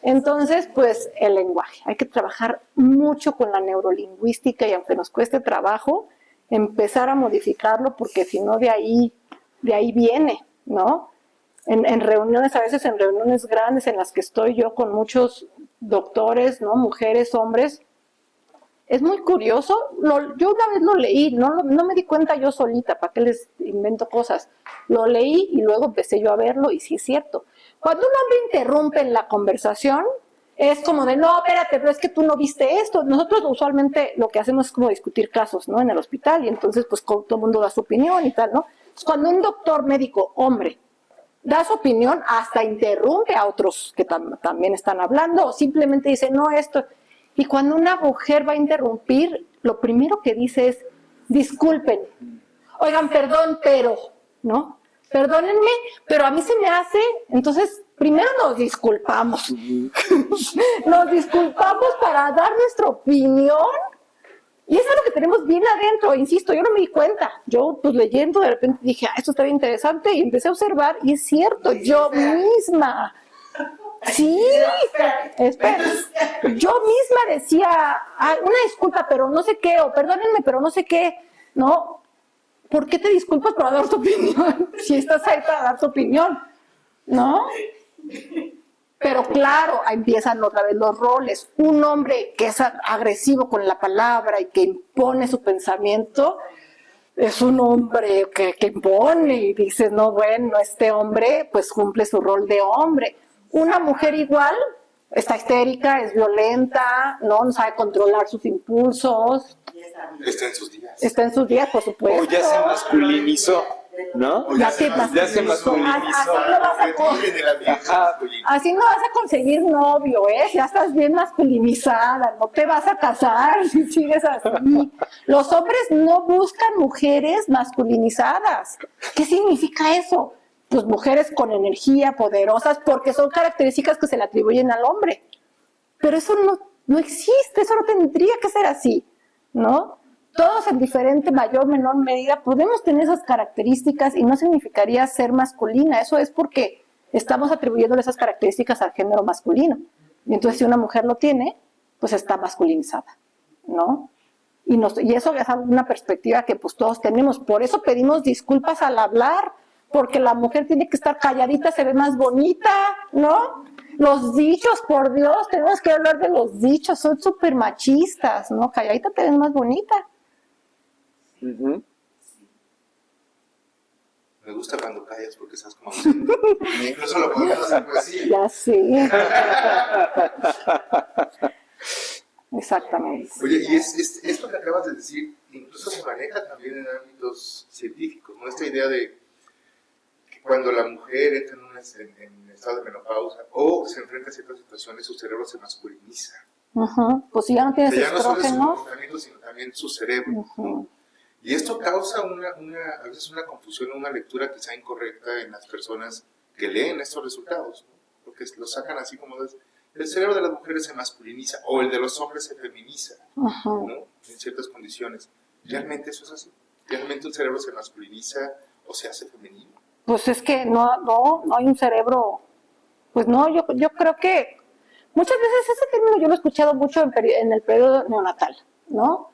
Entonces, pues el lenguaje, hay que trabajar mucho con la neurolingüística y aunque nos cueste trabajo, empezar a modificarlo porque si no de ahí viene, ¿no? En reuniones, a veces en reuniones grandes en las que estoy yo con muchos doctores, ¿no? Mujeres, hombres, es muy curioso, yo una vez lo leí, no me di cuenta yo solita, ¿para qué les invento cosas? Lo leí y luego empecé yo a verlo y sí es cierto. Cuando un hombre interrumpe en la conversación, es como de, no, espérate, pero es que tú no viste esto. Nosotros usualmente lo que hacemos es como discutir casos, ¿no? En el hospital y entonces pues todo el mundo da su opinión y tal, ¿no? Entonces, cuando un doctor médico, hombre, da su opinión, hasta interrumpe a otros que también están hablando o simplemente dice, no, esto... Y cuando una mujer va a interrumpir, lo primero que dice es, disculpen, oigan, perdón, pero, ¿no? Perdónenme, pero a mí se me hace, entonces, primero nos disculpamos. Nos disculpamos para dar nuestra opinión. Y eso es lo que tenemos bien adentro, insisto, yo no me di cuenta. Yo, pues leyendo, de repente dije, esto está bien interesante, y empecé a observar, y es cierto, yo misma... Sí, espera. Yo misma decía, una disculpa, pero no sé qué, o perdónenme, pero no sé qué, ¿no? ¿Por qué te disculpas para dar tu opinión? Si estás ahí para dar tu opinión, ¿no? Pero claro, ahí empiezan otra vez los roles. Un hombre que es agresivo con la palabra y que impone su pensamiento, es un hombre que impone y dices, no, bueno, este hombre pues cumple su rol de hombre. Una mujer igual está histérica, es violenta, no sabe controlar sus impulsos. Está en sus días. Está en sus días, por supuesto. O ya se masculinizó, ¿no? Ya se masculinizó. Así no vas a conseguir novio, ¿eh? Ya estás bien masculinizada, no te vas a casar si sigues así. Los hombres no buscan mujeres masculinizadas. ¿Qué significa eso? Pues mujeres con energía, poderosas, porque son características que se le atribuyen al hombre. Pero eso no existe, eso no tendría que ser así, ¿no? Todos en diferente, mayor, menor medida podemos tener esas características y no significaría ser masculina. Eso es porque estamos atribuyendo esas características al género masculino. Y entonces si una mujer lo tiene, pues está masculinizada, ¿no? Y eso es una perspectiva que pues todos tenemos. Por eso pedimos disculpas al hablar, porque la mujer tiene que estar calladita, se ve más bonita, ¿no? Los dichos, por Dios, tenemos que hablar de los dichos, son súper machistas, ¿no? Calladita te ves más bonita. Me gusta cuando callas porque estás como... Incluso lo podemos hacer poesía. Ya sé. Exactamente. Oye, y esto que acabas de decir, incluso se maneja también en ámbitos científicos, ¿no? Esta idea de que cuando la mujer entra en estado de menopausa o se enfrenta a ciertas situaciones, su cerebro se masculiniza. Pues si ya no tienes Ya no solo es su estrógenos. comportamiento, sino también su cerebro. Ujú. Y esto causa a veces una confusión, una lectura quizá incorrecta en las personas que leen estos resultados, ¿no? Porque lo sacan así como el cerebro de las mujeres se masculiniza o el de los hombres se feminiza, Ujú. ¿no? En ciertas condiciones. ¿Realmente eso es así? ¿Realmente un cerebro se masculiniza o se hace femenino? Pues es que no hay un cerebro. Pues no, yo creo que muchas veces ese término yo lo he escuchado mucho en el periodo neonatal, ¿no?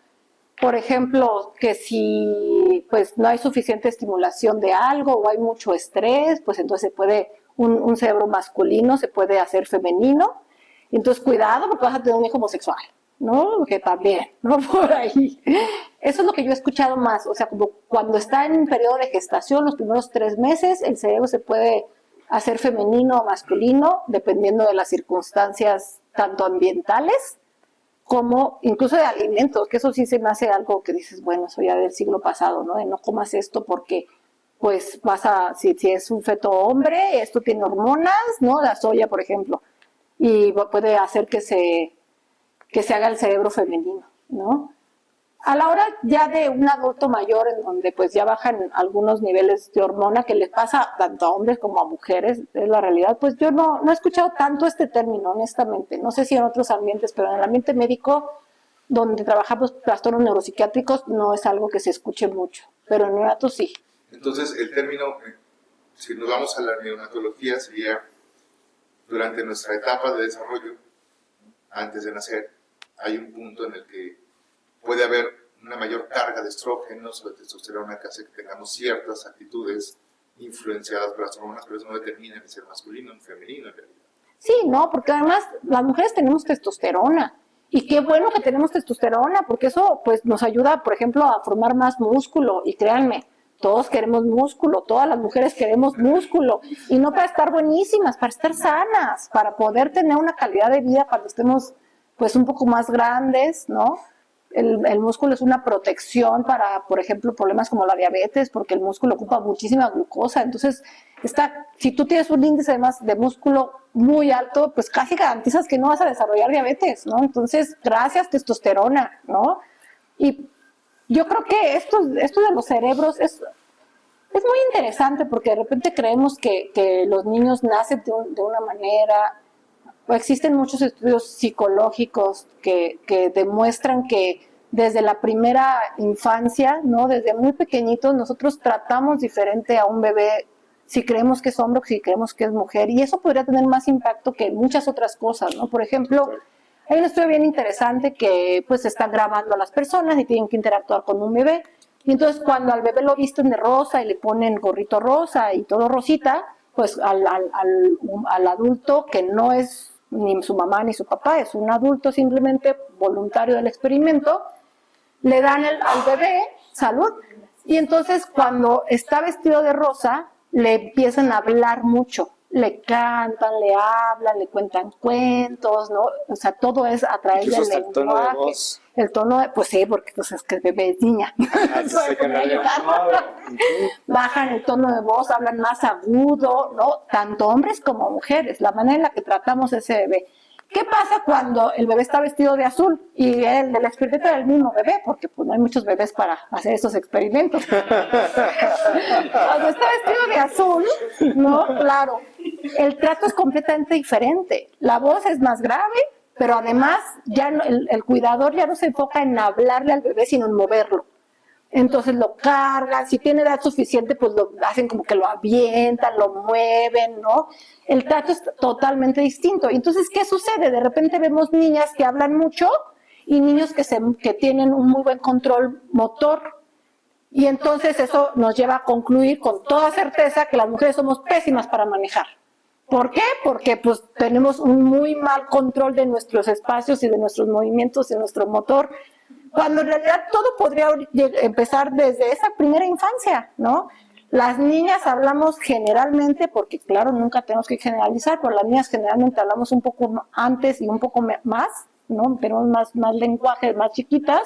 Por ejemplo, que si pues no hay suficiente estimulación de algo o hay mucho estrés, pues entonces un cerebro masculino se puede hacer femenino. Entonces cuidado porque vas a tener un hijo homosexual, ¿no? Que también, ¿no? Por ahí. Eso es lo que yo he escuchado más. O sea, como cuando está en un periodo de gestación, los primeros 3 meses, el cerebro se puede hacer femenino o masculino, dependiendo de las circunstancias tanto ambientales como incluso de alimentos, que eso sí se me hace algo que dices, bueno, eso ya del siglo pasado, ¿no? De no comas esto porque, pues, si es un feto hombre, esto tiene hormonas, ¿no? La soya, por ejemplo, y puede hacer que se haga el cerebro femenino, ¿no? A la hora ya de un adulto mayor, en donde pues ya bajan algunos niveles de hormona que les pasa tanto a hombres como a mujeres, es la realidad, pues yo no he escuchado tanto este término, honestamente. No sé si en otros ambientes, pero en el ambiente médico, donde trabajamos trastornos neuropsiquiátricos, no es algo que se escuche mucho, pero en neonatos sí. Entonces, el término, si nos vamos a la neonatología, sería durante nuestra etapa de desarrollo, antes de nacer, hay un punto en el que puede haber una mayor carga de estrógenos o de testosterona que hace que tengamos ciertas actitudes influenciadas por las hormonas, pero eso no determina el ser masculino o femenino en realidad. Sí, no, porque además las mujeres tenemos testosterona. Y qué bueno que tenemos testosterona, porque eso pues nos ayuda, por ejemplo, a formar más músculo. Y créanme, todos queremos músculo, todas las mujeres queremos músculo. Y no para estar buenísimas, para estar sanas, para poder tener una calidad de vida cuando estemos pues un poco más grandes, ¿no? El músculo es una protección para, por ejemplo, problemas como la diabetes, porque el músculo ocupa muchísima glucosa. Entonces, si tú tienes un índice de músculo muy alto, pues casi garantizas que no vas a desarrollar diabetes, ¿no? Entonces, gracias testosterona, ¿no? Y yo creo que esto de los cerebros es muy interesante porque de repente creemos que los niños nacen de una manera. Existen muchos estudios psicológicos que demuestran que desde la primera infancia, ¿no? Desde muy pequeñitos, nosotros tratamos diferente a un bebé si creemos que es hombre o si creemos que es mujer. Y eso podría tener más impacto que muchas otras cosas, ¿no? Por ejemplo, hay un estudio bien interesante que pues están grabando a las personas y tienen que interactuar con un bebé. Y entonces cuando al bebé lo visten de rosa y le ponen gorrito rosa y todo rosita, pues al adulto que no es ni su mamá ni su papá, es un adulto simplemente voluntario del experimento, le dan al bebé salud. Y entonces cuando está vestido de rosa, le empiezan a hablar mucho, le cantan, le hablan, le cuentan cuentos, ¿no? O sea, todo es a través del lenguaje. El tono de voz. El tono de, pues sí, porque pues es que el bebé es niña. Bajan el tono de voz, hablan más agudo, ¿no? Tanto hombres como mujeres, la manera en la que tratamos a ese bebé. ¿Qué pasa cuando el bebé está vestido de azul y el experimento era el mismo bebé? Porque pues no hay muchos bebés para hacer esos experimentos. Cuando está vestido de azul, ¿no? Claro, el trato es completamente diferente. La voz es más grave, pero además ya no, el cuidador ya no se enfoca en hablarle al bebé, sino en moverlo. Entonces lo cargan, si tiene edad suficiente, pues lo hacen como que lo avientan, lo mueven, ¿no? El trato es totalmente distinto. Entonces, ¿qué sucede? De repente vemos niñas que hablan mucho y niños que tienen un muy buen control motor. Y entonces eso nos lleva a concluir con toda certeza que las mujeres somos pésimas para manejar. ¿Por qué? Porque pues tenemos un muy mal control de nuestros espacios y de nuestros movimientos y de nuestro motor, cuando en realidad todo podría empezar desde esa primera infancia, ¿no? Las niñas hablamos generalmente, porque claro, nunca tenemos que generalizar, pero las niñas generalmente hablamos un poco antes y un poco más, ¿no? Tenemos más lenguaje, más chiquitas.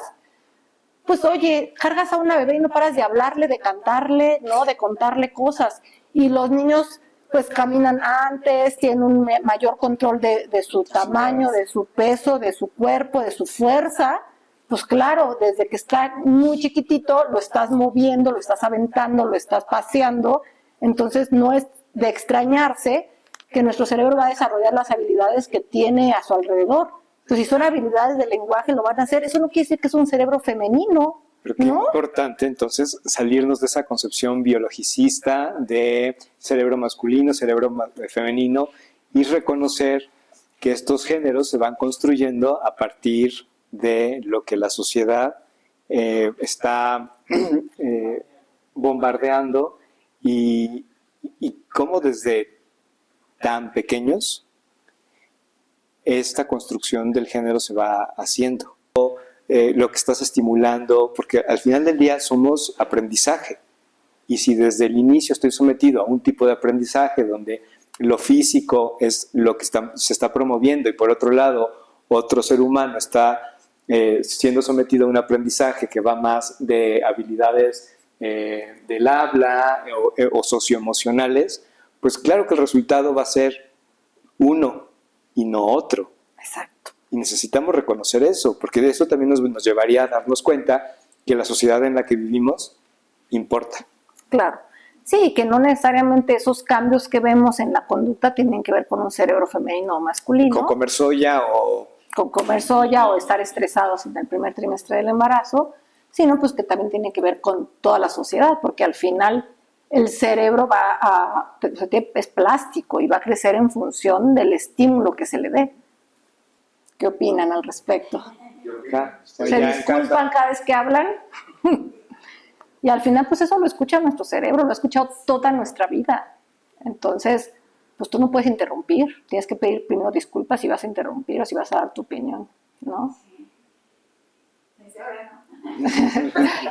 Pues oye, cargas a una bebé y no paras de hablarle, de cantarle, ¿no? De contarle cosas. Y los niños pues caminan antes, tienen un mayor control de su tamaño, de su peso, de su cuerpo, de su fuerza. Pues claro, desde que está muy chiquitito lo estás moviendo, lo estás aventando, lo estás paseando, entonces no es de extrañarse que nuestro cerebro va a desarrollar las habilidades que tiene a su alrededor. Pues si son habilidades de lenguaje lo van a hacer, eso no quiere decir que es un cerebro femenino. Pero qué ¿no? importante entonces salirnos de esa concepción biologicista de cerebro masculino, cerebro femenino y reconocer que estos géneros se van construyendo a partir de lo que la sociedad está bombardeando y cómo desde tan pequeños esta construcción del género se va haciendo. Lo que estás estimulando, porque al final del día somos aprendizaje. Y si desde el inicio estoy sometido a un tipo de aprendizaje donde lo físico es lo que se está promoviendo y por otro lado otro ser humano está siendo sometido a un aprendizaje que va más de habilidades del habla o socioemocionales, pues claro que el resultado va a ser uno y no otro. Exacto. Y necesitamos reconocer eso, porque de eso también nos llevaría a darnos cuenta que la sociedad en la que vivimos importa. Claro. Sí, que no necesariamente esos cambios que vemos en la conducta tienen que ver con un cerebro femenino o masculino. Con comer soya o... Con comer soya o estar estresados en el primer trimestre del embarazo, sino pues que también tiene que ver con toda la sociedad, porque al final el cerebro es plástico y va a crecer en función del estímulo que se le dé. ¿Qué opinan al respecto? ¿Se disculpan cada vez que hablan? Y al final, pues eso lo escucha nuestro cerebro, lo ha escuchado toda nuestra vida. Entonces, pues tú no puedes interrumpir, tienes que pedir primero disculpas si vas a interrumpir o si vas a dar tu opinión, ¿no?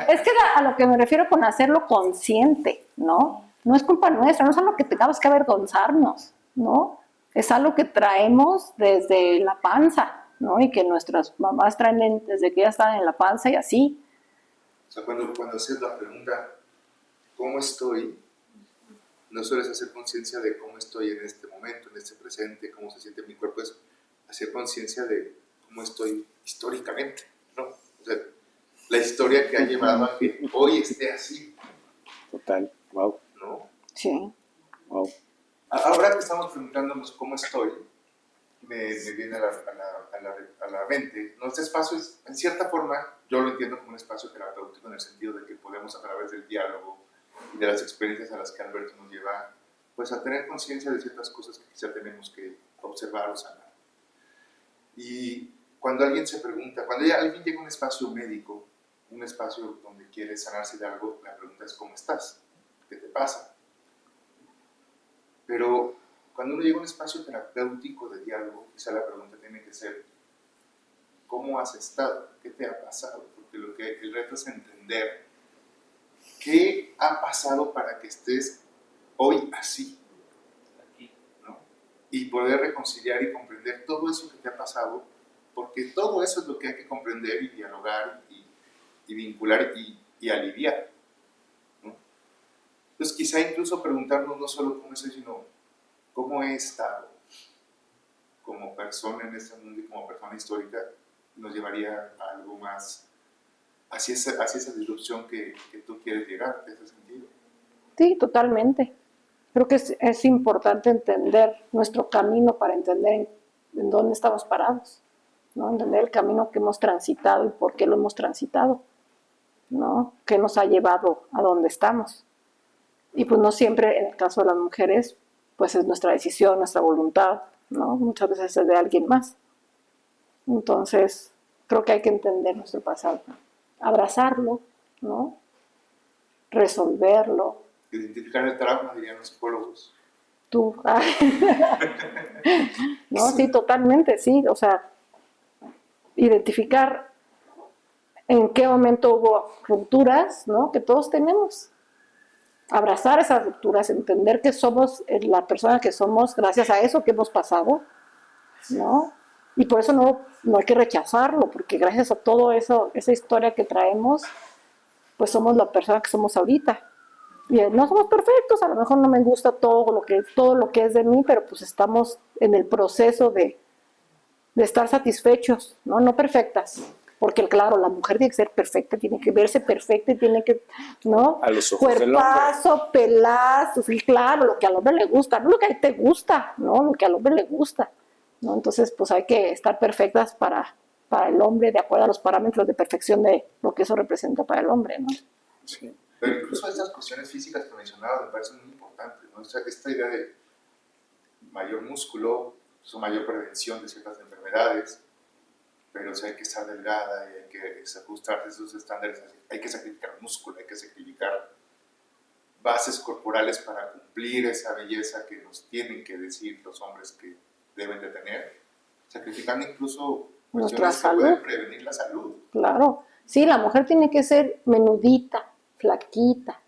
Es que a lo que me refiero con hacerlo consciente, ¿no? No es culpa nuestra, no es algo que tengamos que avergonzarnos, ¿no? Es algo que traemos desde la panza, ¿no? Y que nuestras mamás traen desde que ya están en la panza y así. O sea, cuando haces la pregunta, ¿cómo estoy? No sueles hacer conciencia de cómo estoy en este momento, en este presente, cómo se siente mi cuerpo, es hacer conciencia de cómo estoy históricamente, ¿no? O sea, la historia que ha llevado a que hoy esté así. Total, wow. ¿No? Sí. Wow. Ahora que estamos preguntándonos cómo estoy, me viene a la mente, ¿no? Este espacio es, en cierta forma, yo lo entiendo como un espacio terapéutico en el sentido de que podemos a través del diálogo y de las experiencias a las que Alberto nos lleva, pues a tener conciencia de ciertas cosas que quizá tenemos que observar o sanar. Y cuando alguien se pregunta, cuando alguien llega a un espacio médico, un espacio donde quiere sanarse de algo, la pregunta es ¿cómo estás? ¿Qué te pasa? Pero cuando uno llega a un espacio terapéutico de diálogo, quizá la pregunta tiene que ser ¿cómo has estado? ¿Qué te ha pasado? Porque el reto es entender qué ha pasado para que estés hoy así, ¿no? Y poder reconciliar y comprender todo eso que te ha pasado, porque todo eso es lo que hay que comprender y dialogar y vincular y aliviar, ¿no? Entonces quizá incluso preguntarnos no solo cómo estoy, sino cómo he estado como persona en este mundo y como persona histórica, nos llevaría a algo más hacia esa disrupción que tú quieres llegar, en ese sentido. Sí, totalmente. Creo que es importante entender nuestro camino para entender en dónde estamos parados, ¿no? Entender el camino que hemos transitado y por qué lo hemos transitado, ¿no? ¿Qué nos ha llevado a donde estamos? Y pues no siempre, en el caso de las mujeres, pues es nuestra decisión, nuestra voluntad, ¿no? Muchas veces es de alguien más. Entonces, creo que hay que entender nuestro pasado, abrazarlo, ¿no? Resolverlo. Identificar el trauma, dirían los psicólogos. Tú. No, sí, totalmente, sí. O sea, identificar en qué momento hubo rupturas, ¿no? Que todos tenemos. Abrazar esas rupturas, entender que somos la persona que somos gracias a eso que hemos pasado, ¿no? Y por eso no hay que rechazarlo, porque gracias a todo eso, esa historia que traemos, pues somos la persona que somos ahorita, Y no somos perfectos, a lo mejor no me gusta todo lo que es de mí, pero pues estamos en el proceso de estar satisfechos, ¿no? No perfectas. Porque claro, la mujer tiene que ser perfecta, tiene que verse perfecta, tiene que, ¿no? A los ojos del hombre. Cuerpazo, pelazo, sí, claro, lo que al hombre le gusta, no lo que a ti te gusta, ¿no? Lo que al hombre le gusta, ¿no? Entonces, pues hay que estar perfectas para el hombre, de acuerdo a los parámetros de perfección de lo que eso representa para el hombre, ¿no? Sí. Pero incluso estas cuestiones físicas que mencionabas me parecen muy importantes, ¿no? O sea, esta idea de mayor músculo, su mayor prevención de ciertas enfermedades, pero si hay que estar delgada y hay que ajustarse a esos estándares, hay que sacrificar músculo, hay que sacrificar bases corporales para cumplir esa belleza que nos tienen que decir los hombres que deben de tener, sacrificando incluso Nuestra cuestiones que salud. pueden prevenir la salud. Claro, sí, la mujer tiene que ser menudita, flaquita,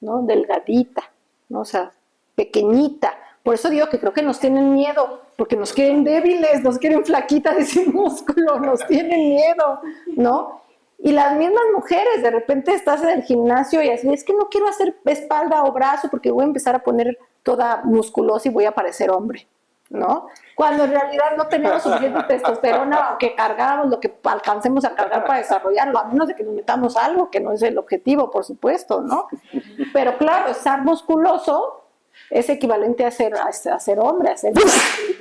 ¿no? Delgadita, ¿no? O sea, pequeñita. Por eso digo que creo que nos tienen miedo, porque nos quieren débiles, nos quieren flaquitas y sin músculo, nos tienen miedo, ¿no? Y las mismas mujeres, de repente estás en el gimnasio y así, es que no quiero hacer espalda o brazo porque voy a empezar a poner toda musculosa y voy a parecer hombre, ¿no? Cuando en realidad no tenemos suficiente testosterona, aunque cargáramos lo que alcancemos a cargar para desarrollarlo, a menos de que nos metamos algo, que no es el objetivo, por supuesto, ¿no? Pero claro, estar musculoso es equivalente a ser hombre, a ser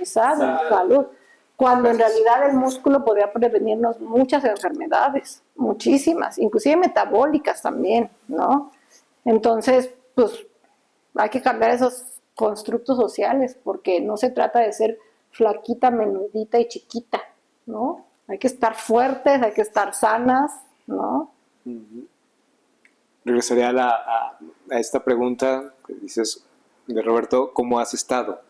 salud, cuando en realidad el músculo podría prevenirnos muchas enfermedades, muchísimas, inclusive metabólicas también, ¿no? Entonces, pues hay que cambiar esos constructos sociales, porque no se trata de ser flaquita, menudita y chiquita, ¿no? Hay que estar fuertes, hay que estar sanas, ¿no? Regresaría a esta pregunta que dices de Roberto, ¿cómo has estado?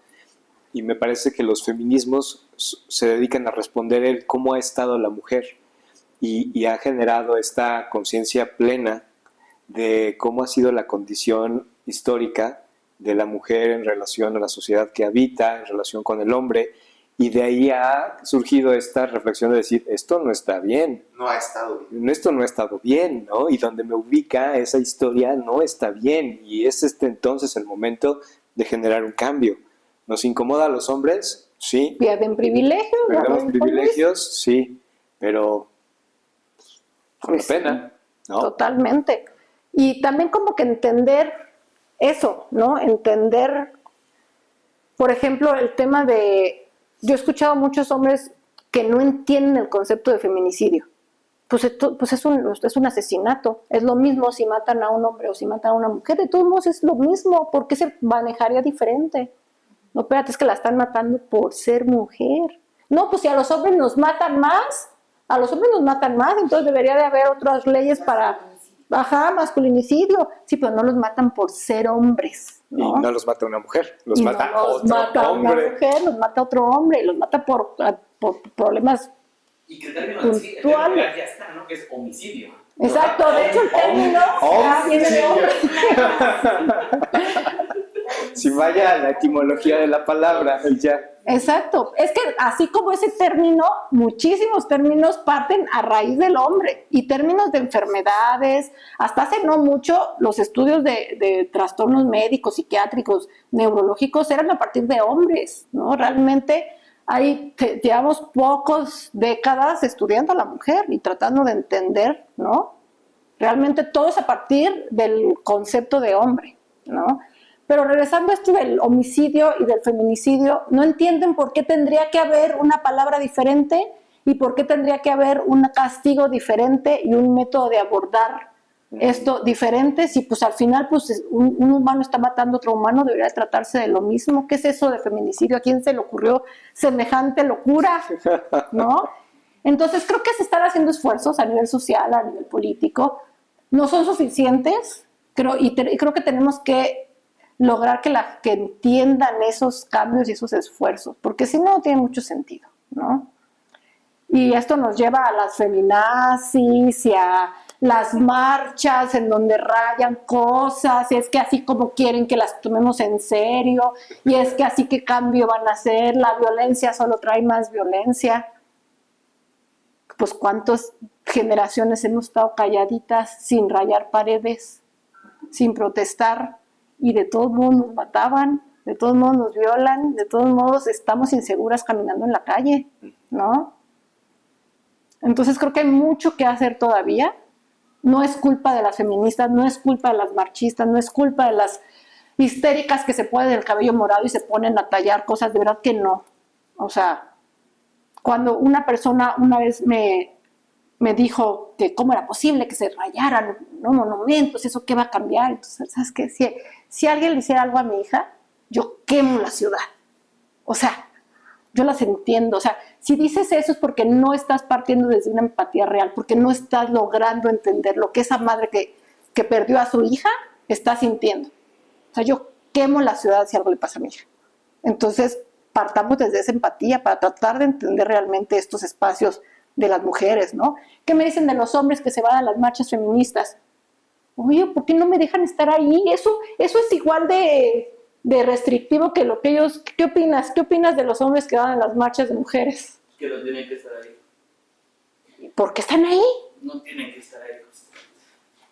Y me parece que los feminismos se dedican a responder el cómo ha estado la mujer y ha generado esta conciencia plena de cómo ha sido la condición histórica de la mujer en relación a la sociedad que habita, en relación con el hombre, y de ahí ha surgido esta reflexión de decir, esto no está bien. No ha estado bien. Esto no ha estado bien, ¿no? Y donde me ubica esa historia no está bien, y es entonces el momento de generar un cambio. ¿Nos incomoda a los hombres? Sí. Pierden privilegios. Perdemos privilegios, sí, pero con Pues, pena, ¿no? Totalmente. Y también como que entender eso, ¿no? Entender, por ejemplo, el tema de... Yo he escuchado a muchos hombres que no entienden el concepto de feminicidio. Pues es un asesinato. Es lo mismo si matan a un hombre o si matan a una mujer. De todos modos es lo mismo. ¿Por qué se manejaría diferente? No, espérate, es que la están matando por ser mujer. No, pues si a los hombres nos matan más, entonces debería de haber otras leyes para... masculinicidio. Sí, pero no los matan por ser hombres, ¿no? Y no los mata una mujer, los Y mata no los otro mata hombre. una mujer, los mata otro hombre, y los mata por problemas. Y que el término en sí, el término legal ya está, ¿no? Que es homicidio. Exacto, de hecho el término viene de hombre. Si vaya a la etimología de la palabra, ya. Exacto, es que así como ese término, muchísimos términos parten a raíz del hombre, y términos de enfermedades, hasta hace no mucho los estudios de trastornos médicos, psiquiátricos, neurológicos eran a partir de hombres, ¿no? Realmente llevamos pocas décadas estudiando a la mujer y tratando de entender, ¿no? Realmente todo es a partir del concepto de hombre, ¿no? Pero regresando a esto del homicidio y del feminicidio, no entienden por qué tendría que haber una palabra diferente y por qué tendría que haber un castigo diferente y un método de abordar esto diferente, si pues al final pues un humano está matando a otro humano, debería tratarse de lo mismo. ¿Qué es eso de feminicidio? ¿A quién se le ocurrió semejante locura? ¿No? Entonces creo que se están haciendo esfuerzos a nivel social, a nivel político, no son suficientes, creo que tenemos que lograr que entiendan esos cambios y esos esfuerzos, porque si no, no tiene mucho sentido, ¿no? Y esto nos lleva a las feminazis y a las marchas en donde rayan cosas, y es que así como quieren que las tomemos en serio, y es que así qué cambio van a hacer, la violencia solo trae más violencia. Pues cuántas generaciones hemos estado calladitas sin rayar paredes, sin protestar, y de todos modos nos mataban, de todos modos nos violan, de todos modos estamos inseguras caminando en la calle, ¿no? Entonces creo que hay mucho que hacer todavía. No es culpa de las feministas, no es culpa de las marchistas, no es culpa de las histéricas que se ponen el cabello morado y se ponen a tallar cosas, de verdad que no. O sea, cuando una persona una vez me dijo que cómo era posible que se rayaran, ¿no?, monumentos, eso qué va a cambiar. Entonces, ¿sabes qué? Si alguien le hiciera algo a mi hija, yo quemo la ciudad. O sea, yo las entiendo. O sea, si dices eso es porque no estás partiendo desde una empatía real, porque no estás logrando entender lo que esa madre que perdió a su hija está sintiendo. O sea, yo quemo la ciudad si algo le pasa a mi hija. Entonces, partamos desde esa empatía para tratar de entender realmente estos espacios de las mujeres, ¿no? ¿Qué me dicen de los hombres que se van a las marchas feministas? Oye, ¿por qué no me dejan estar ahí? Eso es igual de restrictivo que lo que ellos... ¿Qué opinas? ¿Qué opinas de los hombres que van a las marchas de mujeres? Que no tienen que estar ahí. ¿Por qué están ahí? No tienen que estar ahí.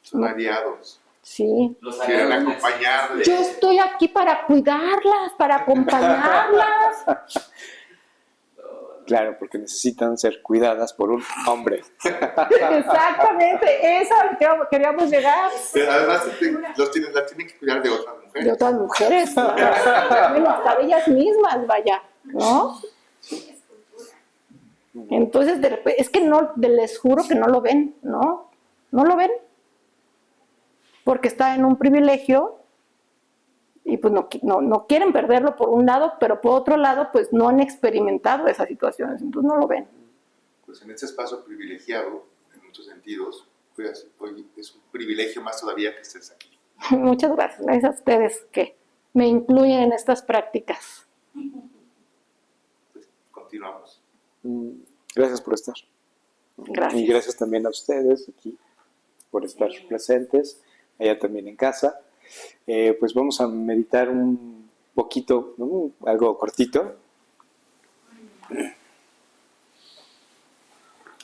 Son aliados. Sí. Los Quieren aliados acompañarles. Yo estoy aquí para cuidarlas, para acompañarlas. Claro, porque necesitan ser cuidadas por un hombre. Exactamente, eso es lo que queríamos llegar. Pero además las tienen que cuidar de otras mujeres. De otras mujeres. Bueno, hasta de ellas mismas, vaya, ¿no? Entonces, de repente, es que no, les juro que no lo ven, ¿no? No lo ven. Porque está en un privilegio y pues no quieren perderlo por un lado, pero por otro lado, pues no han experimentado esas situaciones, entonces no lo ven. Pues en este espacio privilegiado, en muchos sentidos, pues, hoy es un privilegio más todavía que estés aquí. Muchas gracias. Gracias a ustedes que me incluyen en estas prácticas. Pues, continuamos. Gracias por estar. Gracias. Y gracias también a ustedes aquí por estar presentes, allá también en casa. Pues vamos a meditar un poquito, ¿no?, algo cortito.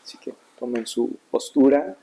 Así que tomen su postura.